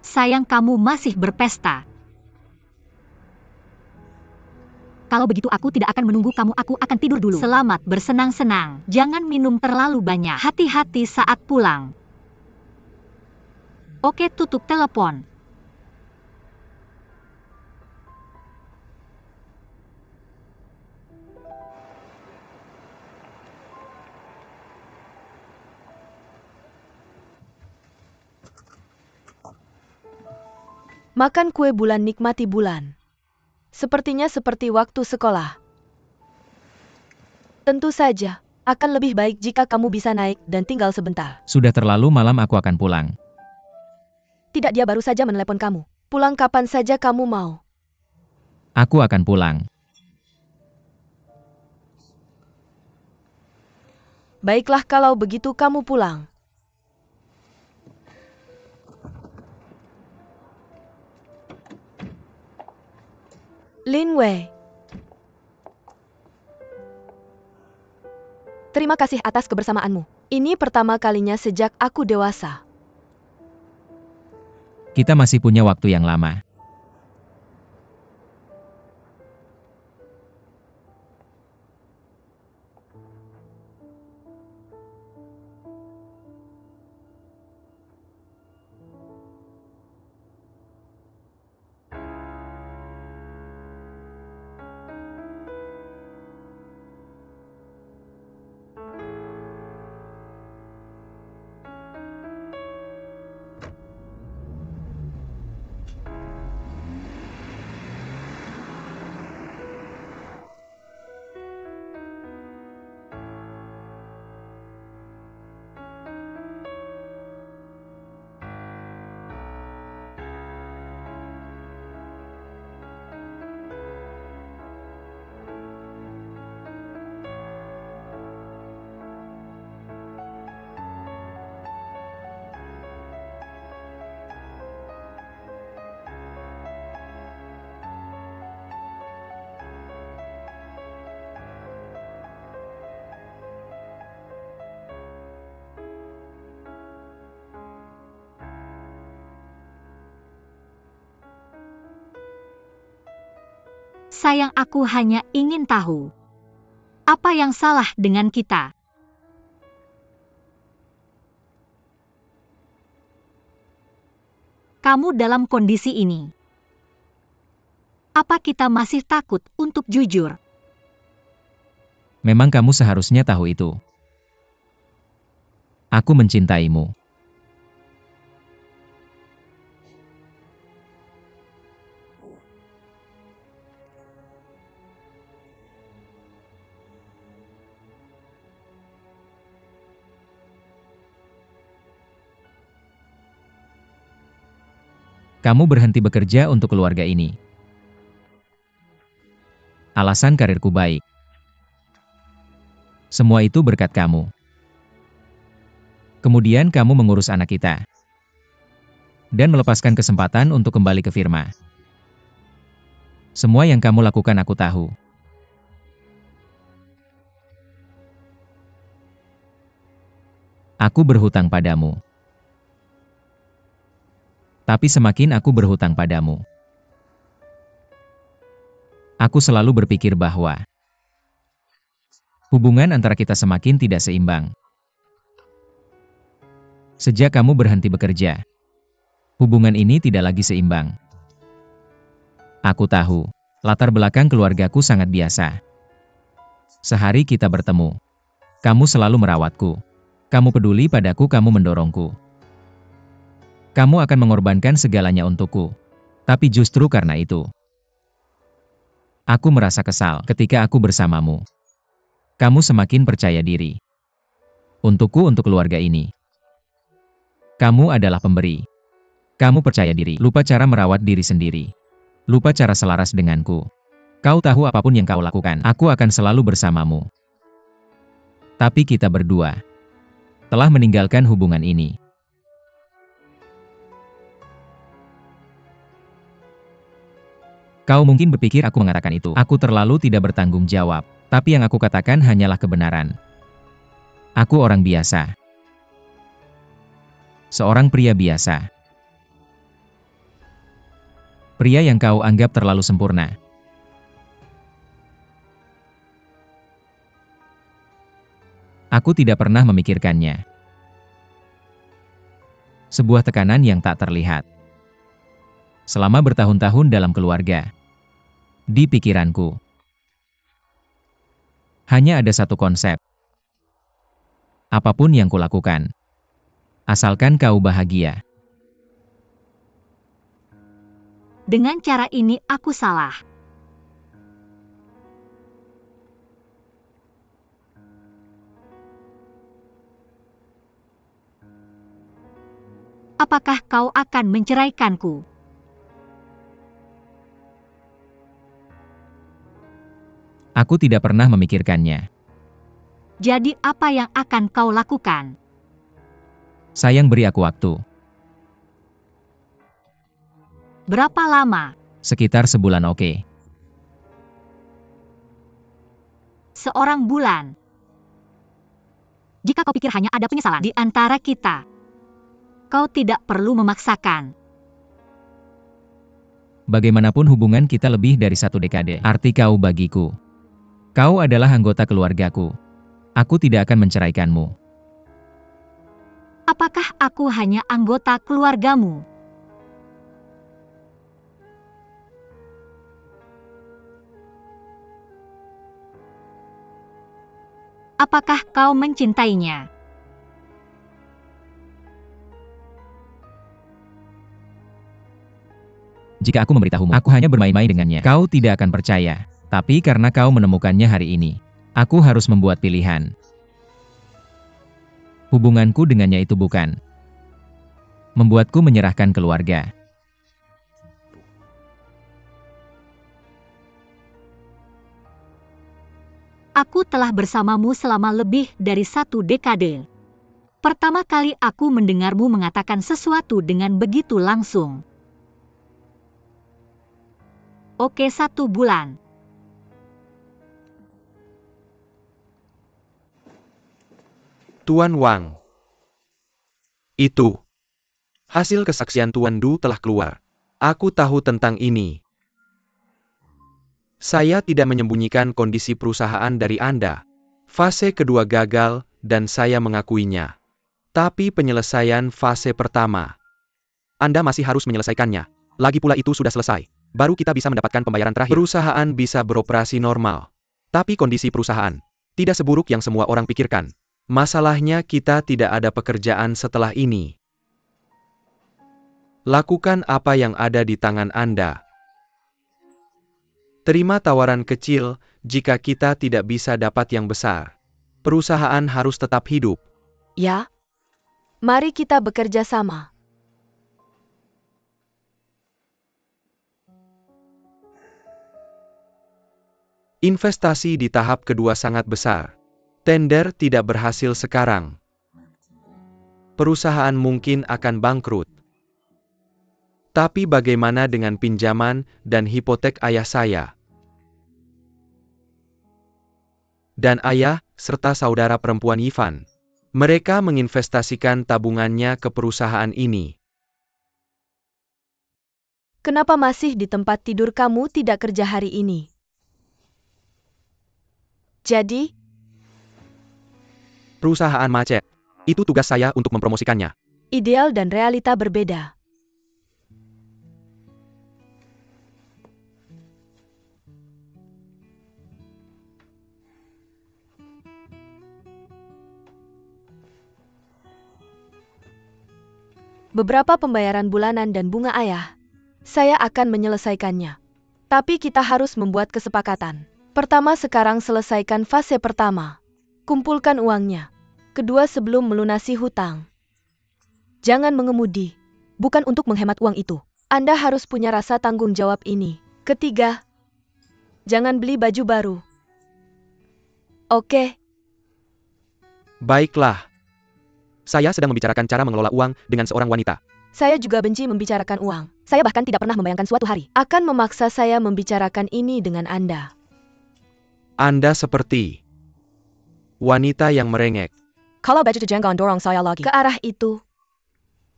Sayang kamu masih berpesta. Kalau begitu aku tidak akan menunggu kamu, aku akan tidur dulu. Selamat bersenang-senang. Jangan minum terlalu banyak. Hati-hati saat pulang. Oke, tutup telepon. Makan kue bulan, nikmati bulan. Sepertinya seperti waktu sekolah. Tentu saja, akan lebih baik jika kamu bisa naik dan tinggal sebentar. Sudah terlalu malam, aku akan pulang. Tidak, dia baru saja menelepon kamu. Pulang kapan saja kamu mau. Aku akan pulang. Baiklah kalau begitu kamu pulang. Lin Wei. Terima kasih atas kebersamaanmu. Ini pertama kalinya sejak aku dewasa. Kita masih punya waktu yang lama. Sayang, aku hanya ingin tahu, apa yang salah dengan kita? Kamu dalam kondisi ini. Apa kita masih takut untuk jujur? Memang kamu seharusnya tahu itu. Aku mencintaimu. Kamu berhenti bekerja untuk keluarga ini. Alasan karirku baik. Semua itu berkat kamu. Kemudian kamu mengurus anak kita. Dan melepaskan kesempatan untuk kembali ke firma. Semua yang kamu lakukan aku tahu. Aku berhutang padamu. Tapi semakin aku berhutang padamu, aku selalu berpikir bahwa hubungan antara kita semakin tidak seimbang. Sejak kamu berhenti bekerja, hubungan ini tidak lagi seimbang. Aku tahu, latar belakang keluargaku sangat biasa. Sehari kita bertemu, kamu selalu merawatku. Kamu peduli padaku, kamu mendorongku. Kamu akan mengorbankan segalanya untukku. Tapi justru karena itu, aku merasa kesal ketika aku bersamamu. Kamu semakin percaya diri. Untukku, untuk keluarga ini. Kamu adalah pemberi. Kamu percaya diri, lupa cara merawat diri sendiri. Lupa cara selaras denganku. Kau tahu apapun yang kau lakukan, aku akan selalu bersamamu. Tapi kita berdua telah meninggalkan hubungan ini. Kau mungkin berpikir aku mengatakan itu. Aku terlalu tidak bertanggung jawab. Tapi yang aku katakan hanyalah kebenaran. Aku orang biasa. Seorang pria biasa. Pria yang kau anggap terlalu sempurna. Aku tidak pernah memikirkannya. Sebuah tekanan yang tak terlihat. Selama bertahun-tahun dalam keluarga. Di pikiranku. Hanya ada satu konsep. Apapun yang kulakukan. Asalkan kau bahagia. Dengan cara ini aku salah. Apakah kau akan menceraikanku? Aku tidak pernah memikirkannya. Jadi apa yang akan kau lakukan? Sayang, beri aku waktu. Berapa lama? Sekitar sebulan, oke. Seorang bulan. Jika kau pikir hanya ada penyesalan di antara kita, kau tidak perlu memaksakan. Bagaimanapun hubungan kita lebih dari 1 dekade. Arti kau bagiku. Kau adalah anggota keluargaku. Aku tidak akan menceraikanmu. Apakah aku hanya anggota keluargamu? Apakah kau mencintainya? Jika aku memberitahumu, aku hanya bermain-main dengannya. Kau tidak akan percaya. Tapi karena kau menemukannya hari ini, aku harus membuat pilihan. Hubunganku dengannya itu bukan membuatku menyerahkan keluarga. Aku telah bersamamu selama lebih dari 1 dekade. Pertama kali aku mendengarmu mengatakan sesuatu dengan begitu langsung. Oke, 1 bulan. Tuan Wang. Itu. Hasil kesaksian Tuan Du telah keluar. Aku tahu tentang ini. Saya tidak menyembunyikan kondisi perusahaan dari Anda. Fase kedua gagal, dan saya mengakuinya. Tapi penyelesaian fase pertama, Anda masih harus menyelesaikannya. Lagi pula itu sudah selesai. Baru kita bisa mendapatkan pembayaran terakhir. Perusahaan bisa beroperasi normal. Tapi kondisi perusahaan tidak seburuk yang semua orang pikirkan. Masalahnya kita tidak ada pekerjaan setelah ini. Lakukan apa yang ada di tangan Anda. Terima tawaran kecil jika kita tidak bisa dapat yang besar. Perusahaan harus tetap hidup. Ya. Mari kita bekerja sama. Investasi di tahap kedua sangat besar. Tender tidak berhasil sekarang. Perusahaan mungkin akan bangkrut. Tapi bagaimana dengan pinjaman dan hipotek ayah saya? Dan ayah, serta saudara perempuan Ivan. Mereka menginvestasikan tabungannya ke perusahaan ini. Kenapa masih di tempat tidur kamu tidak kerja hari ini? Jadi, Perusahaan macet. Itu tugas saya untuk mempromosikannya. ideal dan realita berbeda. Beberapa pembayaran bulanan dan bunga ayah. Saya akan menyelesaikannya. Tapi kita harus membuat kesepakatan. Pertama, sekarang selesaikan fase pertama. Kumpulkan uangnya. Kedua, sebelum melunasi hutang. Jangan mengemudi. Bukan untuk menghemat uang itu. Anda harus punya rasa tanggung jawab ini. Ketiga, jangan beli baju baru. Oke. Baiklah. Saya sedang membicarakan cara mengelola uang dengan seorang wanita. Saya juga benci membicarakan uang. Saya bahkan tidak pernah membayangkan suatu hari akan memaksa saya membicarakan ini dengan Anda. Anda seperti wanita yang merengek. Kalau baju jangan dorong saya lagi ke arah itu.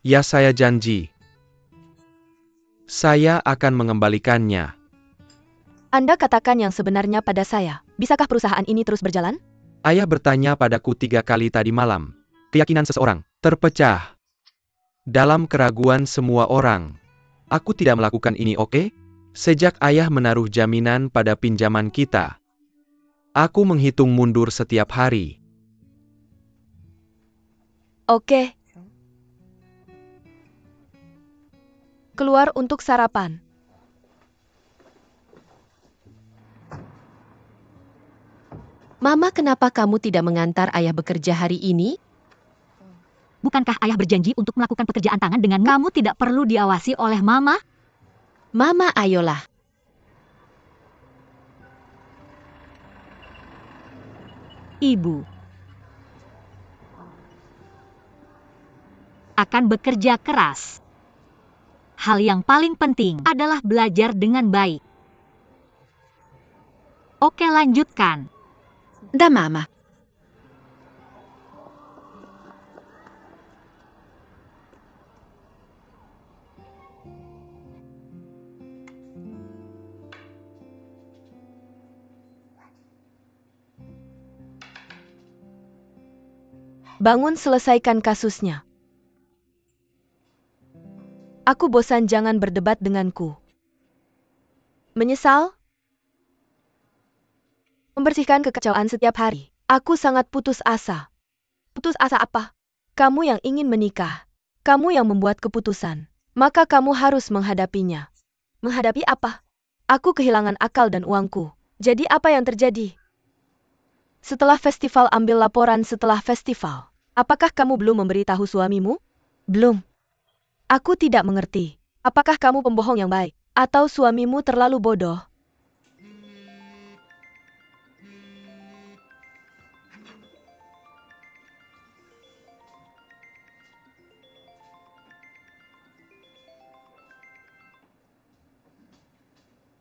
Ya, saya janji. Saya akan mengembalikannya. Anda katakan yang sebenarnya pada saya. Bisakah perusahaan ini terus berjalan? Ayah bertanya padaku 3 kali tadi malam. Keyakinan seseorang terpecah. Dalam keraguan semua orang. Aku tidak melakukan ini, oke? Sejak ayah menaruh jaminan pada pinjaman kita. Aku menghitung mundur setiap hari. Oke. Keluar untuk sarapan. Mama, kenapa kamu tidak mengantar ayah bekerja hari ini? Bukankah ayah berjanji untuk melakukan pekerjaan tangan dengan kamu tidak perlu diawasi oleh mama? Mama, ayolah. Ibu akan bekerja keras. Hal yang paling penting adalah belajar dengan baik. Oke, lanjutkan. Da, Mama. Bangun, selesaikan kasusnya. Aku bosan, jangan berdebat denganku. Menyesal? Membersihkan kekecewaan setiap hari. Aku sangat putus asa. Putus asa apa? Kamu yang ingin menikah. Kamu yang membuat keputusan. Maka kamu harus menghadapinya. Menghadapi apa? Aku kehilangan akal dan uangku. Jadi apa yang terjadi? Setelah festival, ambil laporan setelah festival. Apakah kamu belum memberitahu suamimu? Belum. Aku tidak mengerti. Apakah kamu pembohong yang baik? Atau suamimu terlalu bodoh?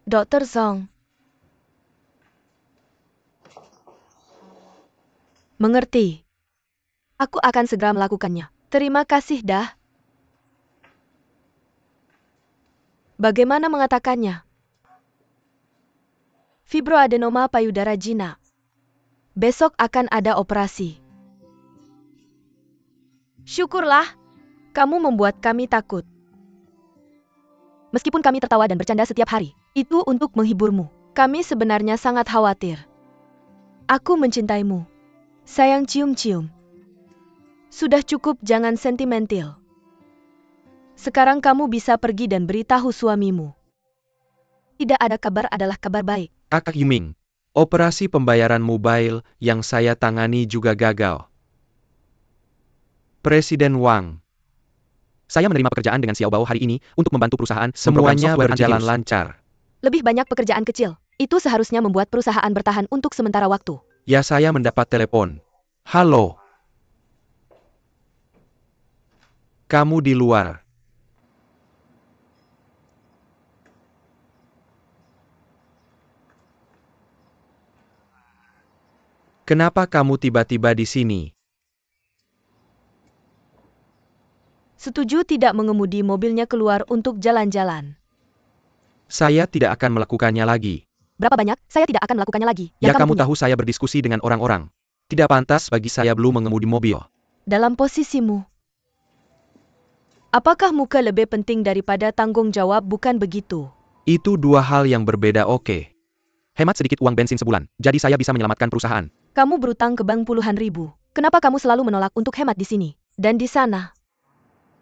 Dr. Zhang. Mengerti. Aku akan segera melakukannya. Terima kasih, dah. Bagaimana mengatakannya? Fibroadenoma payudara jinak. Besok akan ada operasi. Syukurlah, kamu membuat kami takut. Meskipun kami tertawa dan bercanda setiap hari, itu untuk menghiburmu. Kami sebenarnya sangat khawatir. Aku mencintaimu. Sayang, cium-cium. Sudah cukup, jangan sentimental. Sekarang kamu bisa pergi dan beritahu suamimu. Tidak ada kabar adalah kabar baik. Kakak Yiming, operasi pembayaran mobile yang saya tangani juga gagal. Presiden Wang. Saya menerima pekerjaan dengan Xiao Bao hari ini untuk membantu perusahaan. Semuanya berjalan lancar. Lebih banyak pekerjaan kecil. Itu seharusnya membuat perusahaan bertahan untuk sementara waktu. Ya, saya mendapat telepon. Halo. Kamu di luar. Kenapa kamu tiba-tiba di sini? Setuju tidak mengemudi mobilnya keluar untuk jalan-jalan. Saya tidak akan melakukannya lagi. Berapa banyak? Saya tidak akan melakukannya lagi. Ya, Yang kamu punya. tahu saya berdiskusi dengan orang-orang. Tidak pantas bagi saya belum mengemudi mobil. Dalam posisimu. Apakah muka lebih penting daripada tanggung jawab? Bukan begitu. Itu dua hal yang berbeda, oke. Hemat sedikit uang bensin sebulan, jadi saya bisa menyelamatkan perusahaan. Kamu berutang ke bank puluhan ribu. Kenapa kamu selalu menolak untuk hemat di sini? Dan di sana?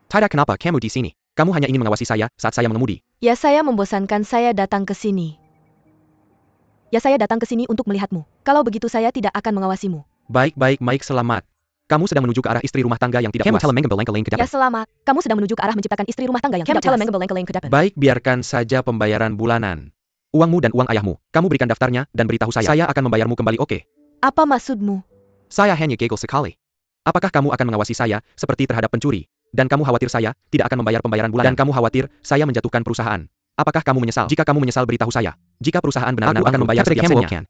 Tidak, kenapa kamu di sini? Kamu hanya ingin mengawasi saya saat saya mengemudi. Ya, saya membosankan, saya datang ke sini. Ya, saya datang ke sini untuk melihatmu. Kalau begitu saya tidak akan mengawasimu. Baik, selamat. Kamu sedang menuju ke arah istri rumah tangga yang tidak puas. Ya, selamat. Kamu sedang menuju ke arah menciptakan istri rumah tangga yang tidak puas. Baik, biarkan saja pembayaran bulanan. Uangmu dan uang ayahmu. Kamu berikan daftarnya dan beritahu saya. Saya akan membayarmu kembali, oke? Apa maksudmu? Saya hanya giggle sekali. Apakah kamu akan mengawasi saya seperti terhadap pencuri? Dan kamu khawatir saya tidak akan membayar pembayaran bulanan? Dan kamu khawatir saya menjatuhkan perusahaan? Apakah kamu menyesal? Jika kamu menyesal, beritahu saya. Jika perusahaan benar-benar akan membayar setiap sennya.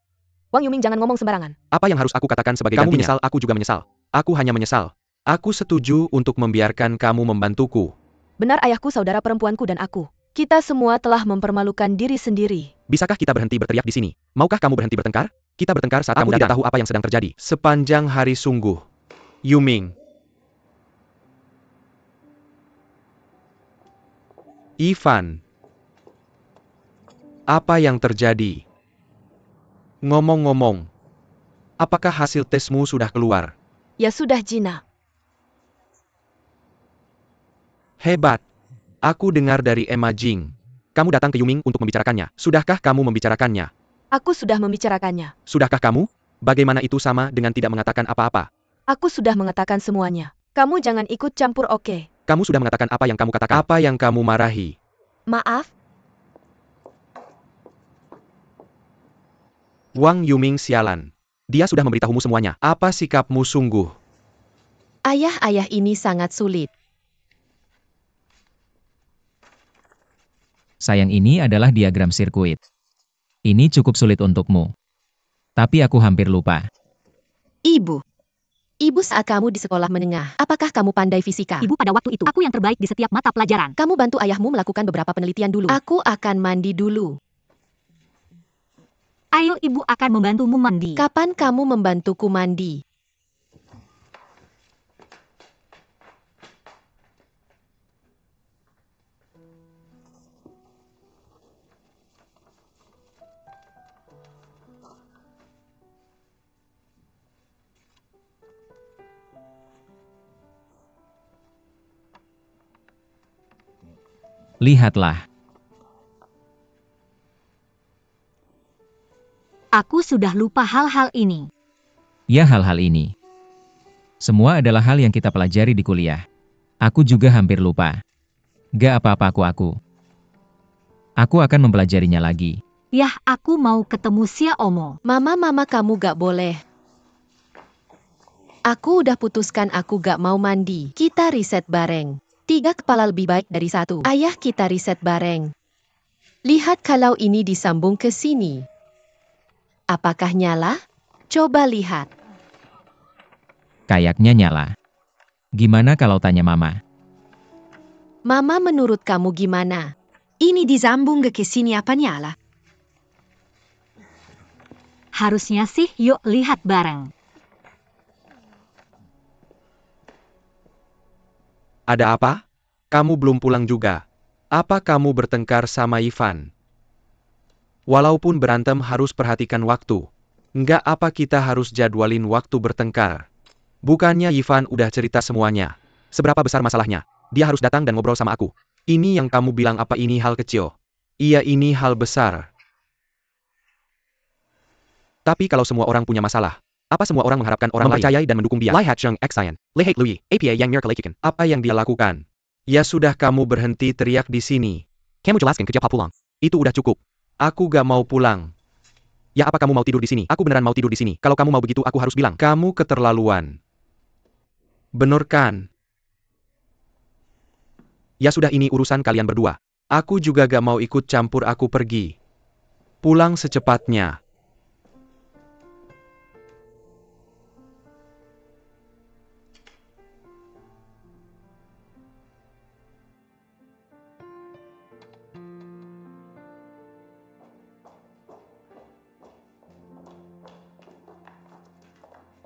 Wang Yuming, jangan ngomong sembarangan. Apa yang harus aku katakan sebagai gantinya? Kamu menyesal, aku juga menyesal. Aku hanya menyesal. Aku setuju untuk membiarkan kamu membantuku. Benar, ayahku, saudara perempuanku dan aku. Kita semua telah mempermalukan diri sendiri. Bisakah kita berhenti berteriak di sini? Maukah kamu berhenti bertengkar? Kita bertengkar saat kamu tidak tahu apa yang sedang terjadi. Sepanjang hari sungguh. Yuming. Ivan. Apa yang terjadi? Ngomong-ngomong, apakah hasil tesmu sudah keluar? Ya sudah, Gina. Hebat. Aku dengar dari Emma Jing. Kamu datang ke Yuming untuk membicarakannya. Sudahkah kamu membicarakannya? Aku sudah membicarakannya. Sudahkah kamu? Bagaimana itu sama dengan tidak mengatakan apa-apa? Aku sudah mengatakan semuanya. Kamu jangan ikut campur, oke? Kamu sudah mengatakan apa yang kamu katakan. Apa yang kamu marahi? Maaf? Wang Yuming sialan. Dia sudah memberitahumu semuanya. Apa sikapmu sungguh? Ayah ini sangat sulit. Sayang, ini adalah diagram sirkuit. Ini cukup sulit untukmu. Tapi aku hampir lupa. Ibu saat kamu di sekolah menengah, apakah kamu pandai fisika? Ibu, pada waktu itu, aku yang terbaik di setiap mata pelajaran. Kamu bantu ayahmu melakukan beberapa penelitian dulu. Aku akan mandi dulu. Ayo, ibu akan membantumu mandi. Kapan kamu membantuku mandi? Lihatlah. Aku sudah lupa hal-hal ini. Ya, hal-hal ini. Semua adalah hal yang kita pelajari di kuliah. Aku juga hampir lupa. Gak apa-apa aku. Aku akan mempelajarinya lagi. Yah, aku mau ketemu Sia Omo. Mama, kamu gak boleh. Aku udah putuskan aku gak mau mandi. Kita riset bareng. 3 kepala lebih baik dari 1. Ayah, kita riset bareng. Lihat kalau ini disambung ke sini. Apakah nyala? Coba lihat. Kayaknya nyala. Gimana kalau tanya Mama? Mama, menurut kamu gimana? Ini disambung ke sini apa nyala? Harusnya sih, yuk lihat bareng. Ada apa? Kamu belum pulang juga. Apa kamu bertengkar sama Ivan? Walaupun berantem harus perhatikan waktu. Nggak apa kita harus jadwalin waktu bertengkar. Bukannya Ivan udah cerita semuanya. Seberapa besar masalahnya? Dia harus datang dan ngobrol sama aku. Ini yang kamu bilang apa ini hal kecil? Iya, ini hal besar. Tapi kalau semua orang punya masalah, apa semua orang mengharapkan orang mempercayai dan mendukung dia? Lai Hatcheng, Xian, Lei Hate Lui, APA yang Mirkalekikan. Apa yang dia lakukan? Ya sudah, kamu berhenti teriak di sini. Kamu jelaskan kerja pulang. Itu udah cukup. Aku gak mau pulang. Ya, apa kamu mau tidur di sini? Aku beneran mau tidur di sini. Kalau kamu mau begitu, aku harus bilang. Kamu keterlaluan. Bener kan? Ya sudah, ini urusan kalian berdua. Aku juga gak mau ikut campur, aku pergi. Pulang secepatnya.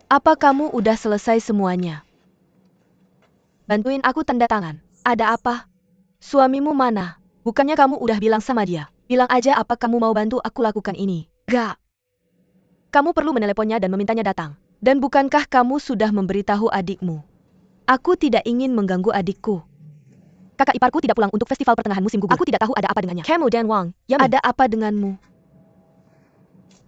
Apa kamu udah selesai semuanya? Bantuin aku tanda tangan. Ada apa? Suamimu mana? Bukannya kamu udah bilang sama dia? Bilang aja apa kamu mau bantu aku lakukan ini. Gak. Kamu perlu meneleponnya dan memintanya datang. Dan bukankah kamu sudah memberitahu adikmu? Aku tidak ingin mengganggu adikku. Kakak iparku tidak pulang untuk festival pertengahan musim gugur. Aku tidak tahu ada apa dengannya. Kamu dan Wang, ada apa denganmu?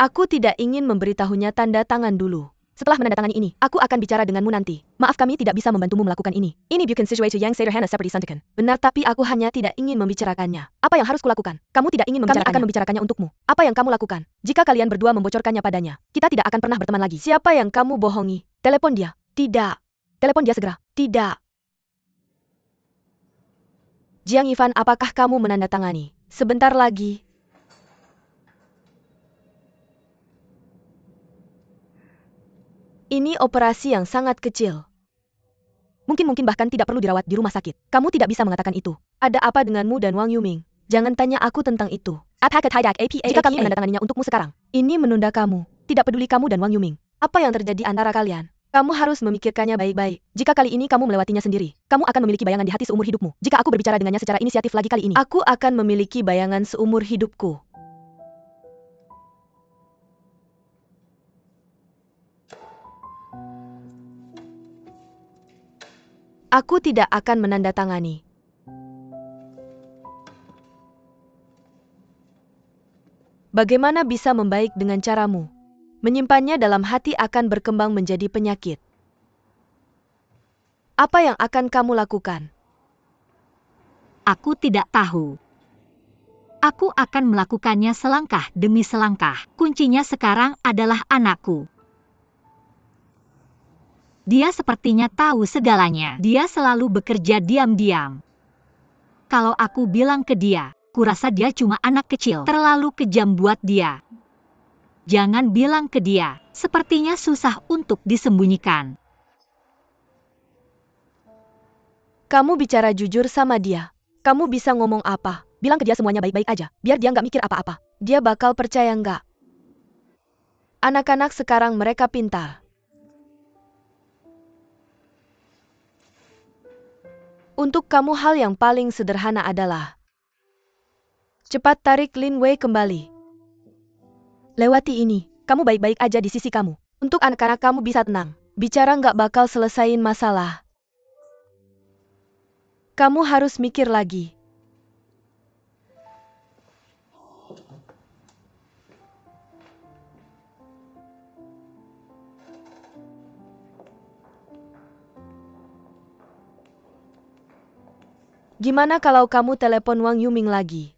Aku tidak ingin memberitahunya tanda tangan dulu. Setelah menandatangani ini, aku akan bicara denganmu nanti. Maaf, kami tidak bisa membantumu melakukan ini. Ini bukan sesuatu yang sederhana seperti santikan. Benar, tapi aku hanya tidak ingin membicarakannya. Apa yang harus kulakukan? Kamu tidak ingin membicarakannya. Kami akan membicarakannya untukmu. Apa yang kamu lakukan? Jika kalian berdua membocorkannya padanya, kita tidak akan pernah berteman lagi. Siapa yang kamu bohongi? Telepon dia. Tidak. Telepon dia segera. Tidak. Jiang Ivan, apakah kamu menandatangani? Sebentar lagi. Ini operasi yang sangat kecil. Mungkin bahkan tidak perlu dirawat di rumah sakit. Kamu tidak bisa mengatakan itu. Ada apa denganmu dan Wang Yuming? Jangan tanya aku tentang itu. Jika kami menandatanganinya untukmu sekarang, ini menunda kamu. Tidak peduli kamu dan Wang Yuming. Apa yang terjadi antara kalian? Kamu harus memikirkannya baik-baik. Jika kali ini kamu melewatinya sendiri, kamu akan memiliki bayangan di hati seumur hidupmu. Jika aku berbicara dengannya secara inisiatif lagi kali ini, aku akan memiliki bayangan seumur hidupku. Aku tidak akan menandatangani. Bagaimana bisa membaik dengan caramu? Menyimpannya dalam hati akan berkembang menjadi penyakit. Apa yang akan kamu lakukan? Aku tidak tahu. Aku akan melakukannya selangkah demi selangkah. Kuncinya sekarang adalah anakku. Dia sepertinya tahu segalanya. Dia selalu bekerja diam-diam. Kalau aku bilang ke dia, kurasa dia cuma anak kecil. Terlalu kejam buat dia. Jangan bilang ke dia. Sepertinya susah untuk disembunyikan. Kamu bicara jujur sama dia. Kamu bisa ngomong apa? Bilang ke dia semuanya baik-baik aja. Biar dia nggak mikir apa-apa. Dia bakal percaya nggak? Anak-anak sekarang mereka pintar. Untuk kamu hal yang paling sederhana adalah cepat tarik Lin Wei kembali. Lewati ini, kamu baik-baik aja di sisi kamu. Untuk anak-anak kamu bisa tenang. Bicara nggak bakal selesain masalah. Kamu harus mikir lagi. Gimana kalau kamu telepon Wang Yuming lagi?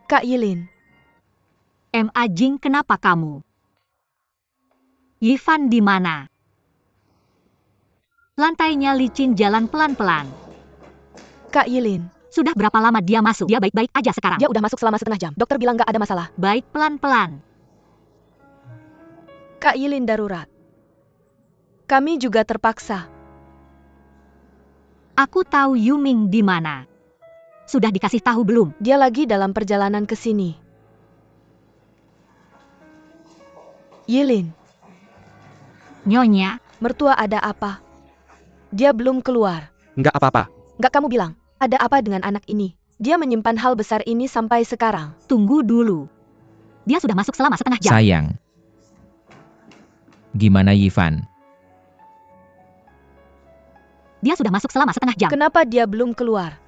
Kak Yilin. Ma Jing, kenapa kamu? Yifan di mana? Lantainya licin, jalan pelan-pelan. Kak Yilin. Sudah berapa lama dia masuk? Dia baik-baik aja sekarang. Dia udah masuk selama setengah jam. Dokter bilang nggak ada masalah. Baik, pelan-pelan. Kak Yilin darurat. Kami juga terpaksa. Aku tahu Yuming di mana. Sudah dikasih tahu belum? Dia lagi dalam perjalanan ke sini. Yilin. Nyonya, Mertua ada apa? Dia belum keluar. Nggak apa-apa. Nggak kamu bilang, ada apa dengan anak ini? Dia menyimpan hal besar ini sampai sekarang. tunggu dulu. Dia sudah masuk selama setengah jam. Sayang. Gimana Yifan? Dia sudah masuk selama setengah jam. Kenapa dia belum keluar?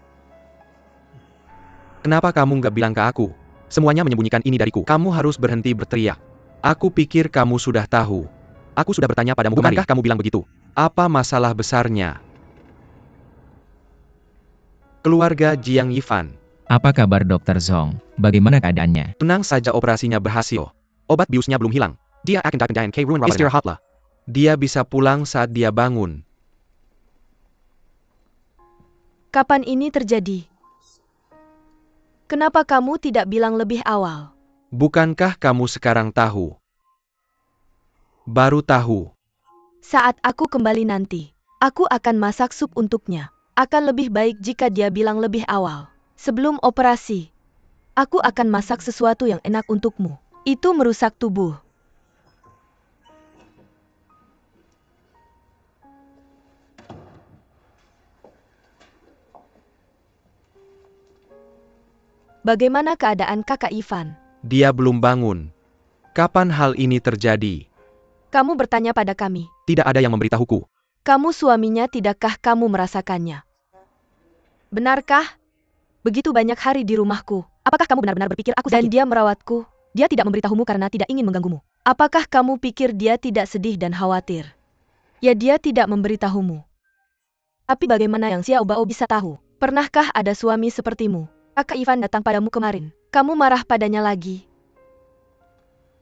Kenapa kamu nggak bilang ke aku? Semuanya menyembunyikan ini dariku. Kamu harus berhenti berteriak. Aku pikir kamu sudah tahu. Aku sudah bertanya padamu kemarin. Bukankah kamu bilang begitu? Apa masalah besarnya? Keluarga Jiang Yifan. Apa kabar Dr. Zhong? Bagaimana keadaannya? Tenang saja, operasinya berhasil. Obat biusnya belum hilang. Dia akan dapat istirahatlah. Dia bisa pulang saat dia bangun. Kapan ini terjadi? Kenapa kamu tidak bilang lebih awal? Bukankah kamu sekarang tahu? Baru tahu. Saat aku kembali nanti, aku akan masak sup untuknya. Akan lebih baik jika dia bilang lebih awal. Sebelum operasi, aku akan masak sesuatu yang enak untukmu. Itu merusak tubuh. Bagaimana keadaan kakak Ivan? Dia belum bangun. Kapan hal ini terjadi? Kamu bertanya pada kami. Tidak ada yang memberitahuku. Kamu suaminya, tidakkah kamu merasakannya? Benarkah? Begitu banyak hari di rumahku. Apakah kamu benar-benar berpikir aku sakit? Dan dia merawatku. Dia tidak memberitahumu karena tidak ingin mengganggumu. Apakah kamu pikir dia tidak sedih dan khawatir? Ya, dia tidak memberitahumu. Tapi bagaimana yang Xiao Bao bisa tahu? Pernahkah ada suami sepertimu? Kakak Ivan datang padamu kemarin. Kamu marah padanya lagi.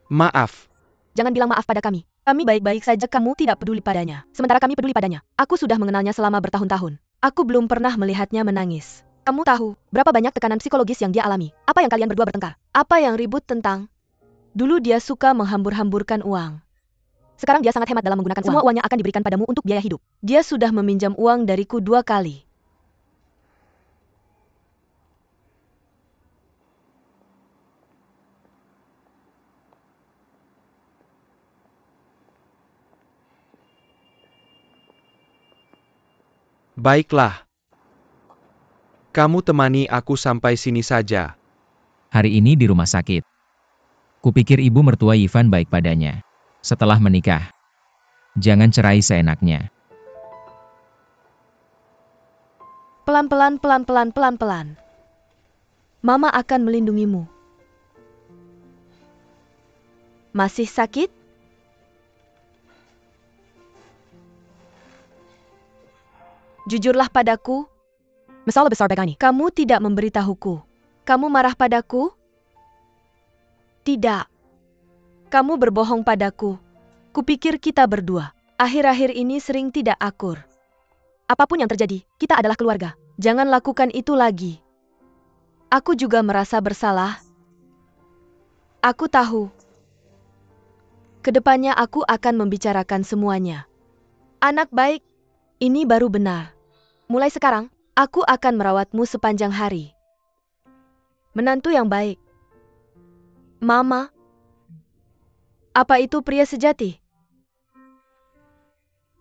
Maaf. Jangan bilang maaf pada kami. Kami baik-baik saja, kamu tidak peduli padanya. Sementara kami peduli padanya. Aku sudah mengenalnya selama bertahun-tahun. Aku belum pernah melihatnya menangis. Kamu tahu berapa banyak tekanan psikologis yang dia alami? Apa yang kalian berdua bertengkar? Apa yang ribut tentang? Dulu dia suka menghambur-hamburkan uang. Sekarang dia sangat hemat dalam menggunakan uang. Semua uangnya akan diberikan padamu untuk biaya hidup. Dia sudah meminjam uang dariku 2 kali. Baiklah. Kamu temani aku sampai sini saja. Hari ini di rumah sakit. Kupikir ibu mertua Ivan baik padanya. Setelah menikah, jangan cerai seenaknya. Pelan-pelan, pelan-pelan, pelan-pelan. Mama akan melindungimu. Masih sakit? Jujurlah padaku. Masalah besar begini. Kamu tidak memberitahuku. Kamu marah padaku? Tidak. Kamu berbohong padaku. Kupikir kita berdua akhir-akhir ini sering tidak akur. Apapun yang terjadi, kita adalah keluarga. Jangan lakukan itu lagi. Aku juga merasa bersalah. Aku tahu. Kedepannya aku akan membicarakan semuanya. Anak baik, ini baru benar. Mulai sekarang, aku akan merawatmu sepanjang hari. Menantu yang baik. Mama, apa itu pria sejati?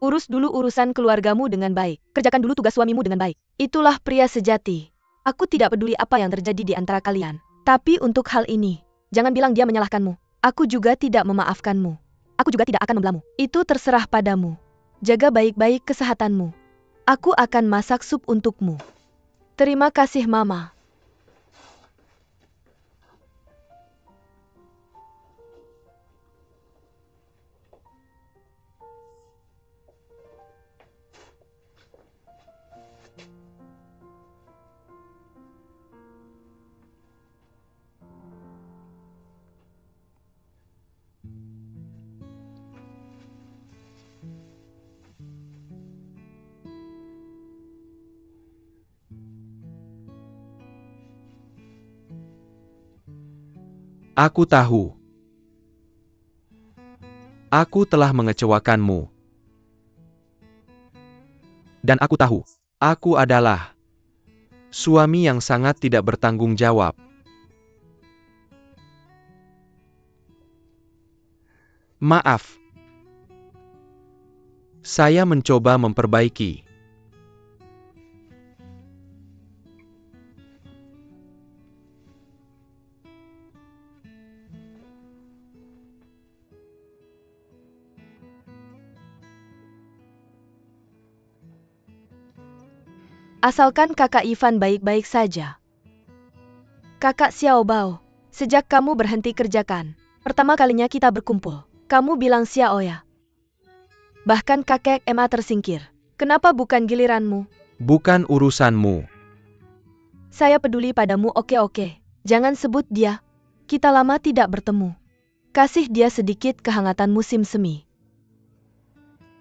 Urus dulu urusan keluargamu dengan baik. Kerjakan dulu tugas suamimu dengan baik. Itulah pria sejati. Aku tidak peduli apa yang terjadi di antara kalian. Tapi untuk hal ini, jangan bilang dia menyalahkanmu. Aku juga tidak memaafkanmu. Aku juga tidak akan membelamu. Itu terserah padamu. Jaga baik-baik kesehatanmu. Aku akan masak sup untukmu. Terima kasih, Mama. Aku tahu. Aku telah mengecewakanmu. Dan aku tahu, aku adalah suami yang sangat tidak bertanggung jawab. Maaf. Saya mencoba memperbaiki. Asalkan kakak Ivan baik-baik saja. Kakak Xiaobao, sejak kamu berhenti kerjakan, pertama kalinya kita berkumpul, kamu bilang Xiaoya. Bahkan kakek Emma tersingkir. Kenapa bukan giliranmu? Bukan urusanmu. Saya peduli padamu, oke. Jangan sebut dia. Kita lama tidak bertemu. Kasih dia sedikit kehangatan musim semi.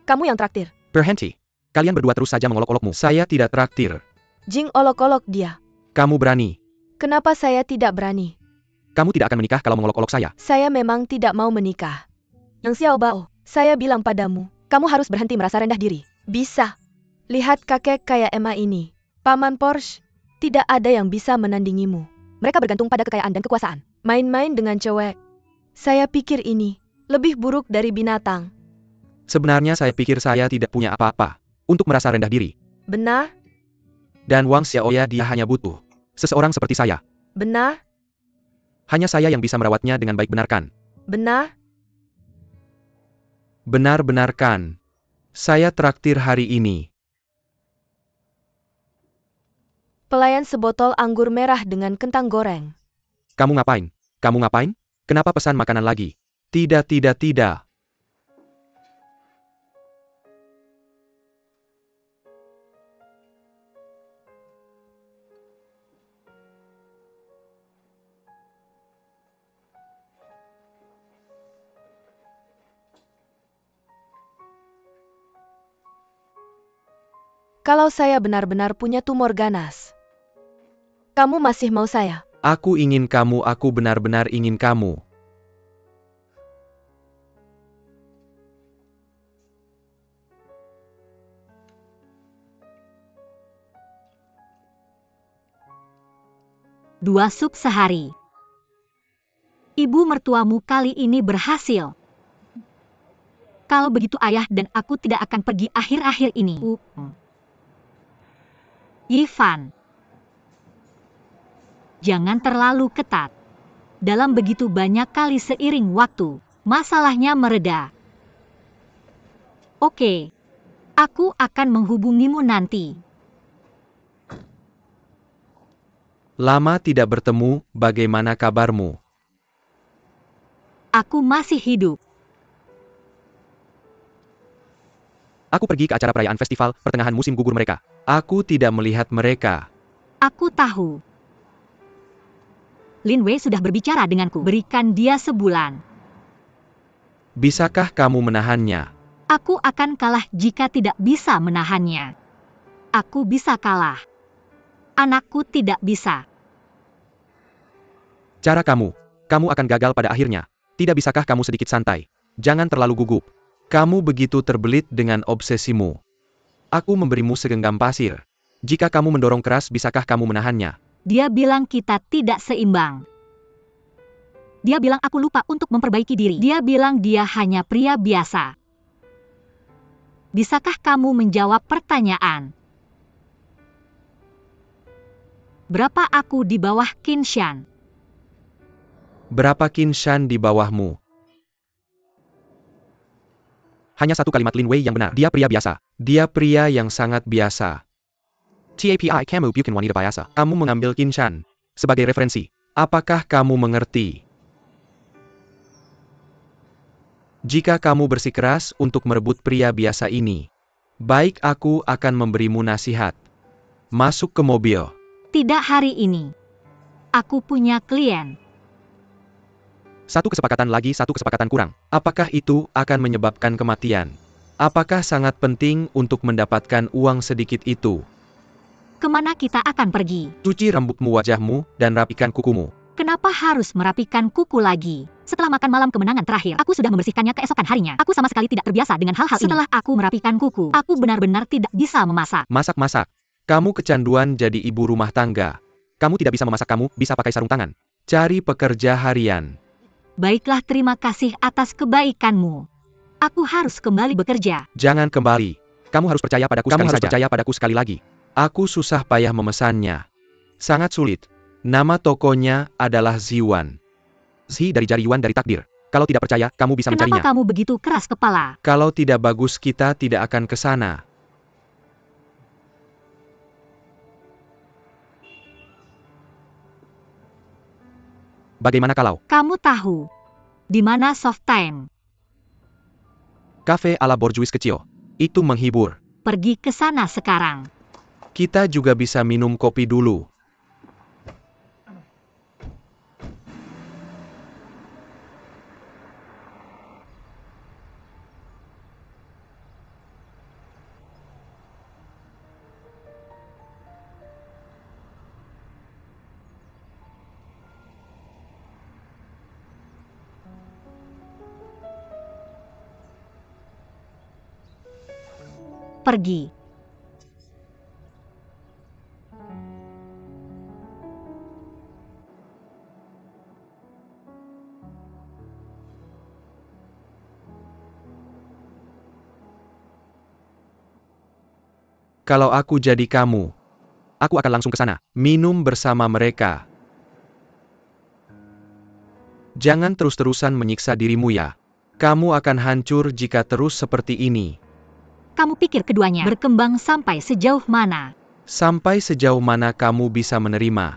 Kamu yang traktir. Berhenti. Kalian berdua terus saja mengolok-olokmu. Saya tidak traktir. Jing olok-olok dia. Kamu berani. Kenapa saya tidak berani? Kamu tidak akan menikah kalau mengolok-olok saya. Saya memang tidak mau menikah. Yang Xiaobao, saya bilang padamu, kamu harus berhenti merasa rendah diri. Bisa. Lihat kakek kayak Emma ini. Paman Porsche, tidak ada yang bisa menandingimu. Mereka bergantung pada kekayaan dan kekuasaan. Main-main dengan cewek. Saya pikir ini lebih buruk dari binatang. Sebenarnya saya pikir saya tidak punya apa-apa untuk merasa rendah diri. Benar? Dan Wang Xiaoya dia hanya butuh seseorang seperti saya. Benar? Hanya saya yang bisa merawatnya dengan baik, benarkan? Benar? Benar-benarkan. Saya traktir hari ini. Pelayan sebotol anggur merah dengan kentang goreng. Kamu ngapain? Kamu ngapain? Kenapa pesan makanan lagi? Tidak. Kalau saya benar-benar punya tumor ganas, kamu masih mau saya? Aku ingin kamu, aku benar-benar ingin kamu. 2 sup sehari. Ibu mertuamu kali ini berhasil. Kalau begitu ayah dan aku tidak akan pergi akhir-akhir ini. Ivan, jangan terlalu ketat. Dalam begitu banyak kali seiring waktu, masalahnya mereda. Oke, aku akan menghubungimu nanti. Lama tidak bertemu, bagaimana kabarmu? Aku masih hidup. Aku pergi ke acara perayaan festival pertengahan musim gugur mereka. Aku tidak melihat mereka. Aku tahu. Lin Wei sudah berbicara denganku. Berikan dia sebulan. Bisakah kamu menahannya? Aku akan kalah jika tidak bisa menahannya. Aku bisa kalah. Anakku tidak bisa. Cara kamu akan gagal pada akhirnya. Tidak bisakah kamu sedikit santai? Jangan terlalu gugup. Kamu begitu terbelit dengan obsesimu. Aku memberimu segenggam pasir. Jika kamu mendorong keras, bisakah kamu menahannya? Dia bilang kita tidak seimbang. Dia bilang aku lupa untuk memperbaiki diri. Dia bilang dia hanya pria biasa. Bisakah kamu menjawab pertanyaan? Berapa aku di bawah Qin Shan? Berapa Qin Shan di bawahmu? Hanya satu kalimat Lin Wei yang benar. Dia pria biasa. Dia pria yang sangat biasa. Tapi kamu bukan wanita biasa. Kamu mengambil Qin Shan sebagai referensi. Apakah kamu mengerti? Jika kamu bersikeras untuk merebut pria biasa ini, baik aku akan memberimu nasihat. Masuk ke mobil. Tidak hari ini. Aku punya klien. Satu kesepakatan lagi, satu kesepakatan kurang. Apakah itu akan menyebabkan kematian? Apakah sangat penting untuk mendapatkan uang sedikit itu? Kemana kita akan pergi? Cuci rambutmu, wajahmu, dan rapikan kukumu. Kenapa harus merapikan kuku lagi? Setelah makan malam kemenangan terakhir, aku sudah membersihkannya keesokan harinya. Aku sama sekali tidak terbiasa dengan hal-hal ini. Setelah aku merapikan kuku, aku benar-benar tidak bisa memasak. Masak-masak. Kamu kecanduan jadi ibu rumah tangga. Kamu tidak bisa memasak, kamu bisa pakai sarung tangan. Cari pekerja harian. Baiklah, terima kasih atas kebaikanmu. Aku harus kembali bekerja. Jangan kembali. Kamu harus percaya padaku sekali saja. Percaya padaku sekali lagi. Aku susah payah memesannya. Sangat sulit. Nama tokonya adalah Ziwan. Zi dari jari Yuan dari takdir. Kalau tidak percaya, kamu bisa mencarinya. Kenapa kamu begitu keras kepala? Kalau tidak bagus, kita tidak akan ke sana. Bagaimana kalau Kamu tahu di mana soft time? kafe ala borjuis kecil? Itu menghibur. Pergi ke sana sekarang. Kita juga bisa minum kopi dulu. Pergi. Kalau aku jadi kamu, aku akan langsung ke sana, minum bersama mereka. Jangan terus-terusan menyiksa dirimu ya. Kamu akan hancur jika terus seperti ini. Kamu pikir keduanya berkembang sampai sejauh mana? Sampai sejauh mana kamu bisa menerima?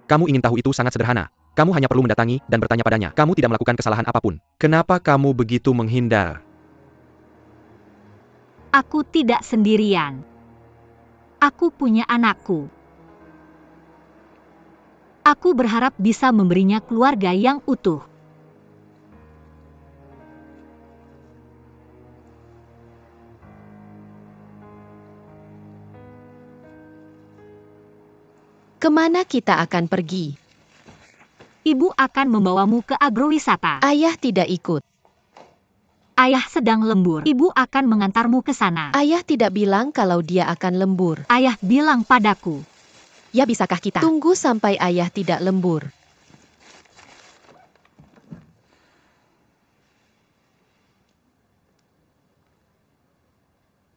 Kamu ingin tahu, itu sangat sederhana. Kamu hanya perlu mendatangi dan bertanya padanya. Kamu tidak melakukan kesalahan apapun. Kenapa kamu begitu menghindar? Aku tidak sendirian. Aku punya anakku. Aku berharap bisa memberinya keluarga yang utuh. Kemana kita akan pergi? Ibu akan membawamu ke agrowisata. Ayah tidak ikut. Ayah sedang lembur. Ibu akan mengantarmu ke sana. Ayah tidak bilang kalau dia akan lembur. Ayah bilang padaku. Ya bisakah kita tunggu sampai ayah tidak lembur?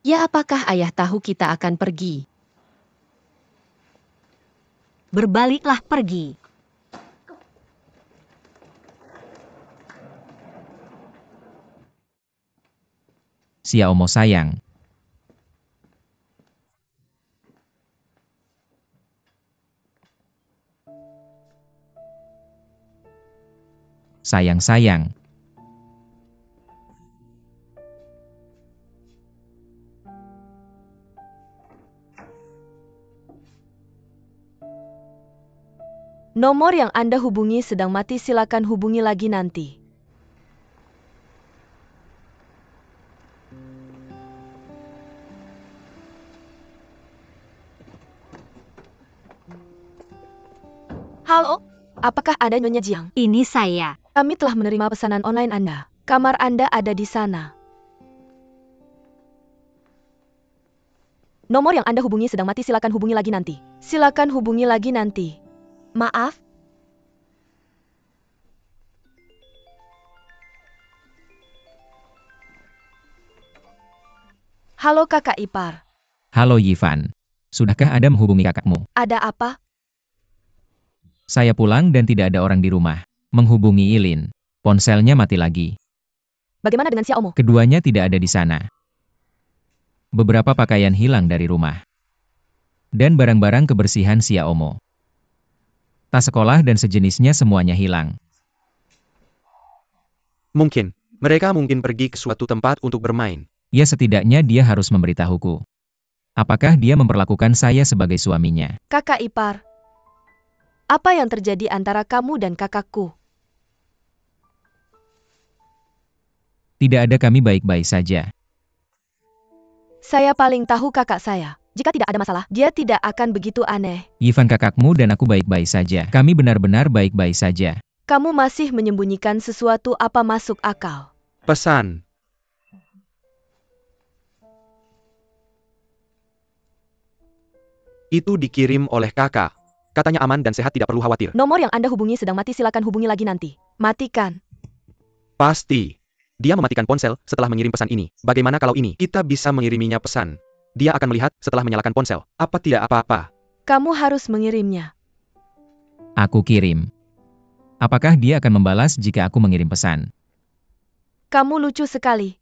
Ya apakah ayah tahu kita akan pergi? Berbaliklah pergi. Xiaomo sayang. Sayang-sayang. Nomor yang Anda hubungi sedang mati, silakan hubungi lagi nanti. Halo, apakah Anda Nyonya Jiang? Ini saya. Kami telah menerima pesanan online Anda. Kamar Anda ada di sana. Nomor yang Anda hubungi sedang mati, silakan hubungi lagi nanti. Silakan hubungi lagi nanti. Maaf. Halo kakak ipar. Halo Yifan. Sudahkah Anda menghubungi kakakmu? Ada apa? Saya pulang dan tidak ada orang di rumah. Menghubungi Ilin. Ponselnya mati lagi. Bagaimana dengan Xiaomo? Keduanya tidak ada di sana. Beberapa pakaian hilang dari rumah. Dan barang-barang kebersihan Xiaomo. Tas sekolah dan sejenisnya semuanya hilang. Mungkin, mereka mungkin pergi ke suatu tempat untuk bermain. Ya setidaknya dia harus memberitahuku. Apakah dia memperlakukan saya sebagai suaminya? Kakak ipar. Apa yang terjadi antara kamu dan kakakku? Tidak ada, kami baik-baik saja. Saya paling tahu kakak saya. Jika tidak ada masalah, dia tidak akan begitu aneh. Yifan kakakmu dan aku baik-baik saja. Kami benar-benar baik-baik saja. Kamu masih menyembunyikan sesuatu, apa masuk akal? Pesan. Itu dikirim oleh kakak. Katanya aman dan sehat, tidak perlu khawatir. Nomor yang Anda hubungi sedang mati, silakan hubungi lagi nanti. Matikan. Pasti. Dia mematikan ponsel setelah mengirim pesan ini. Bagaimana kalau ini? Kita bisa mengiriminya pesan. Dia akan melihat setelah menyalakan ponsel. Apa tidak apa-apa? Kamu harus mengirimnya. Aku kirim. Apakah dia akan membalas jika aku mengirim pesan? Kamu lucu sekali.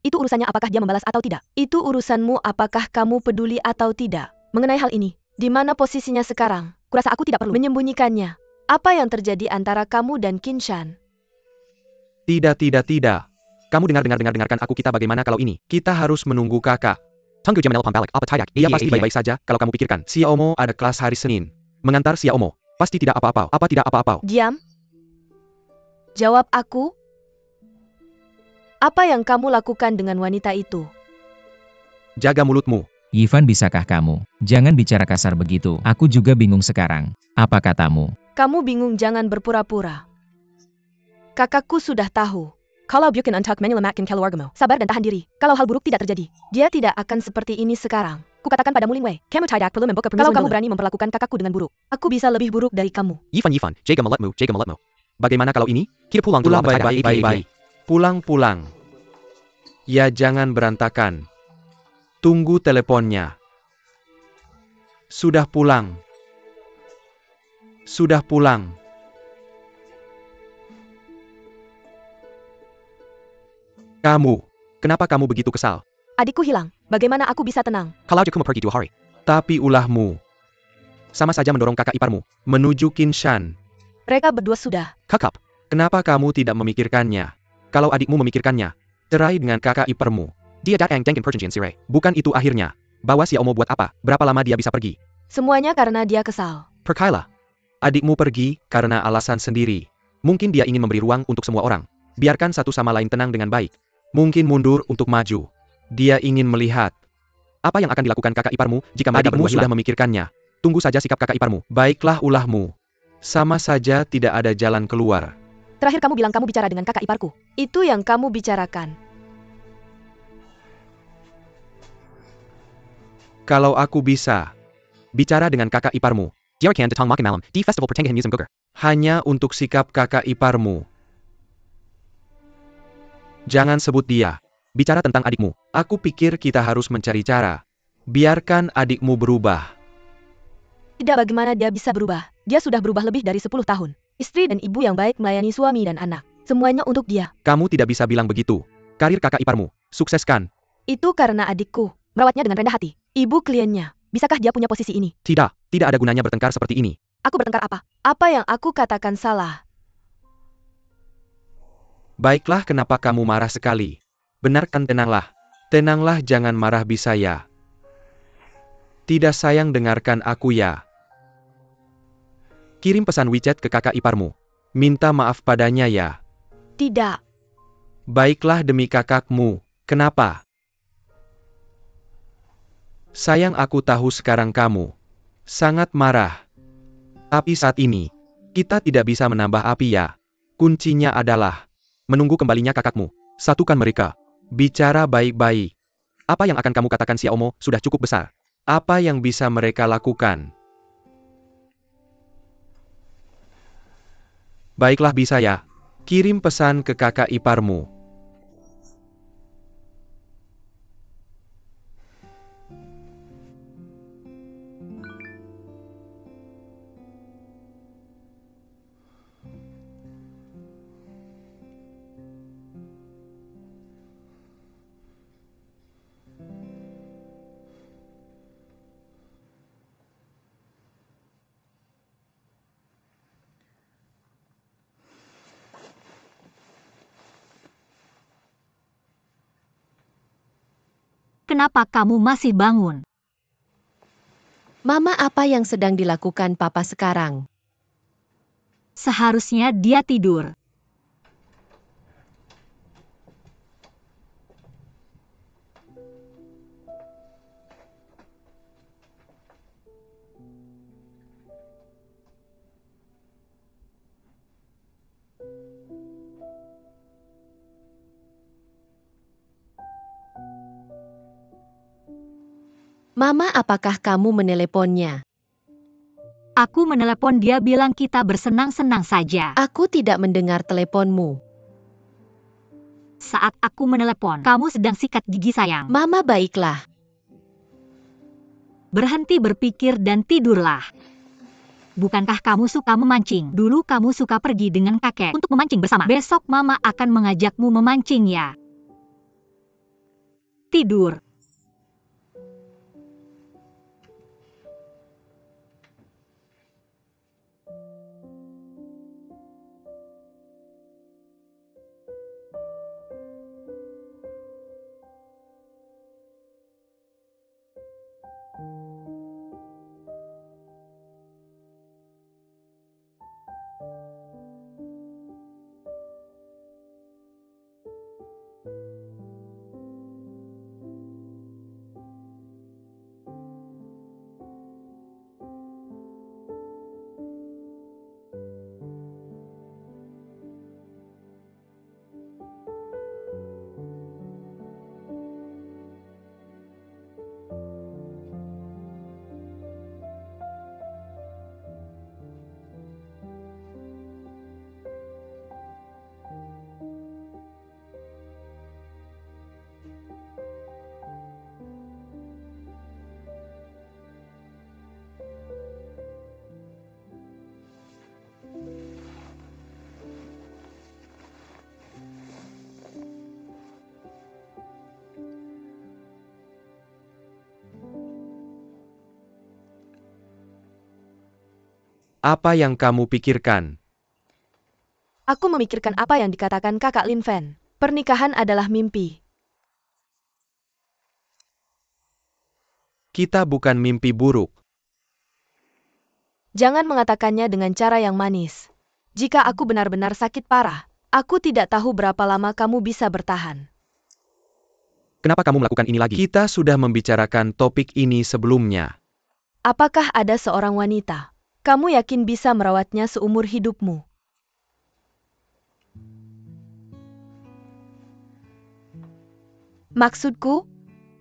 Itu urusannya apakah dia membalas atau tidak. Itu urusanmu apakah kamu peduli atau tidak. Mengenai hal ini, di mana posisinya sekarang? Kurasa aku tidak perlu menyembunyikannya. Apa yang terjadi antara kamu dan Qinshan? Tidak. Kamu dengarkan aku. Kita bagaimana kalau ini? Kita harus menunggu kakak. Tunggu jam balik apa tidak? Dia pasti baik-baik saja kalau kamu pikirkan. Xiaomo ada kelas hari Senin. Mengantar Xiaomo. Pasti tidak apa-apa. Apa tidak apa-apa? Diam. Jawab aku. Apa yang kamu lakukan dengan wanita itu? Jaga mulutmu. Yifan, bisakah kamu? Jangan bicara kasar begitu. Aku juga bingung sekarang. Apa katamu? Kamu bingung, jangan berpura-pura. Kakakku sudah tahu. Kalau bukan untuk menyelamatkan keluargamu, sabar dan tahan diri. Kalau hal buruk tidak terjadi, dia tidak akan seperti ini sekarang. Kukatakan padamu Ling Wei, kamu tidak perlu membuka permusuhan. Kalau kamu berani memperlakukan kakakku dengan buruk, aku bisa lebih buruk dari kamu. Yifan, jaga mulutmu. Bagaimana kalau ini? Kita pulang dulu. Baik. Pulang. Ya jangan berantakan. Tunggu teleponnya. Sudah pulang. Kenapa kamu begitu kesal? Adikku hilang, bagaimana aku bisa tenang? Kalau aku mau pergi 2 hari. Tapi ulahmu. Sama saja mendorong kakak iparmu menuju Qinshan. Mereka berdua sudah. Kakak, kenapa kamu tidak memikirkannya? Kalau adikmu memikirkannya, cerai dengan kakak iparmu. Dia datang dengan perjanjian cerai. Bukan itu akhirnya. Bawa Xiaomo buat apa? Berapa lama dia bisa pergi? Semuanya karena dia kesal. Perkailah. Adikmu pergi karena alasan sendiri. Mungkin dia ingin memberi ruang untuk semua orang. Biarkan satu sama lain tenang dengan baik. Mungkin mundur untuk maju. Dia ingin melihat apa yang akan dilakukan kakak iparmu jika adikmu sudah memikirkannya. Tunggu saja sikap kakak iparmu. Baiklah ulahmu. Sama saja tidak ada jalan keluar. Terakhir kamu bilang kamu bicara dengan kakak iparku. Itu yang kamu bicarakan. Kalau aku bisa bicara dengan kakak iparmu, hanya untuk sikap kakak iparmu. Jangan sebut dia. Bicara tentang adikmu. Aku pikir kita harus mencari cara. Biarkan adikmu berubah. Tidak, bagaimana dia bisa berubah? Dia sudah berubah lebih dari 10 tahun. Istri dan ibu yang baik, melayani suami dan anak. Semuanya untuk dia. Kamu tidak bisa bilang begitu. Karir kakak iparmu. Sukseskan. Itu karena adikku. Merawatnya dengan rendah hati. Ibu kliennya. Bisakah dia punya posisi ini? Tidak ada gunanya bertengkar seperti ini. Aku bertengkar apa? Apa yang aku katakan salah? Baiklah, kenapa kamu marah sekali? Benarkan, tenanglah. Tenanglah, jangan marah, bisa ya? Tidak sayang, dengarkan aku ya. Kirim pesan WeChat ke kakak iparmu. Minta maaf padanya ya. Tidak. Baiklah, demi kakakmu. Kenapa? Sayang, aku tahu sekarang kamu sangat marah. Tapi saat ini, kita tidak bisa menambah api ya. Kuncinya adalah menunggu kembalinya kakakmu. Satukan mereka. Bicara baik-baik. Apa yang akan kamu katakan, Xiaomo, sudah cukup besar. Apa yang bisa mereka lakukan? Baiklah, bisa ya. Kirim pesan ke kakak iparmu. Kenapa kamu masih bangun? Mama, apa yang sedang dilakukan Papa sekarang? Seharusnya dia tidur. Mama, apakah kamu meneleponnya? Aku menelepon dia, bilang kita bersenang-senang saja. Aku tidak mendengar teleponmu. Saat aku menelepon, kamu sedang sikat gigi, sayang. Mama, baiklah. Berhenti berpikir dan tidurlah. Bukankah kamu suka memancing? Dulu kamu suka pergi dengan kakek untuk memancing bersama. Besok Mama akan mengajakmu memancing ya. Tidur. Apa yang kamu pikirkan? Aku memikirkan apa yang dikatakan kakak Lin Fen. Pernikahan adalah mimpi. Kita bukan mimpi buruk. Jangan mengatakannya dengan cara yang manis. Jika aku benar-benar sakit parah, aku tidak tahu berapa lama kamu bisa bertahan. Kenapa kamu melakukan ini lagi? Kita sudah membicarakan topik ini sebelumnya. Apakah ada seorang wanita? Kamu yakin bisa merawatnya seumur hidupmu? Maksudku,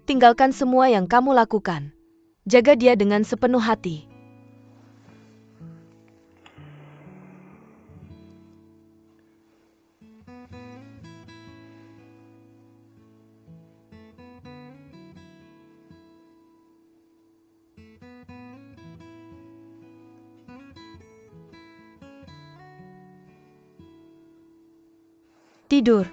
tinggalkan semua yang kamu lakukan. Jaga dia dengan sepenuh hati. Tidur.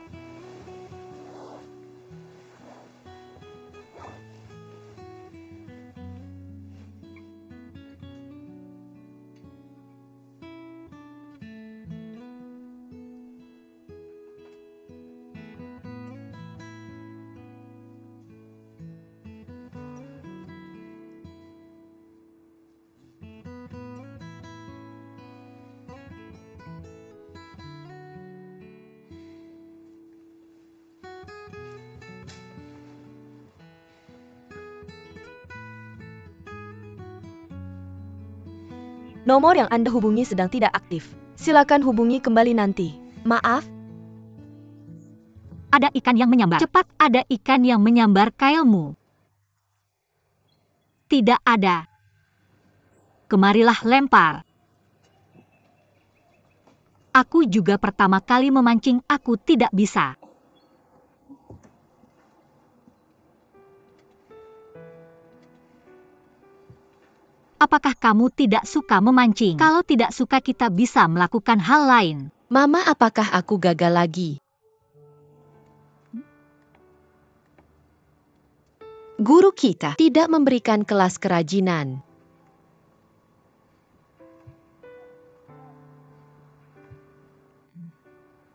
Nomor yang Anda hubungi sedang tidak aktif. Silakan hubungi kembali nanti. Maaf, Ada ikan yang menyambar. Cepat, ada ikan yang menyambar kailmu. Tidak ada. Kemarilah lempar. Aku juga pertama kali memancing, aku tidak bisa. Apakah kamu tidak suka memancing? Kalau tidak suka, kita bisa melakukan hal lain. Mama, apakah aku gagal lagi? Guru kita tidak memberikan kelas kerajinan.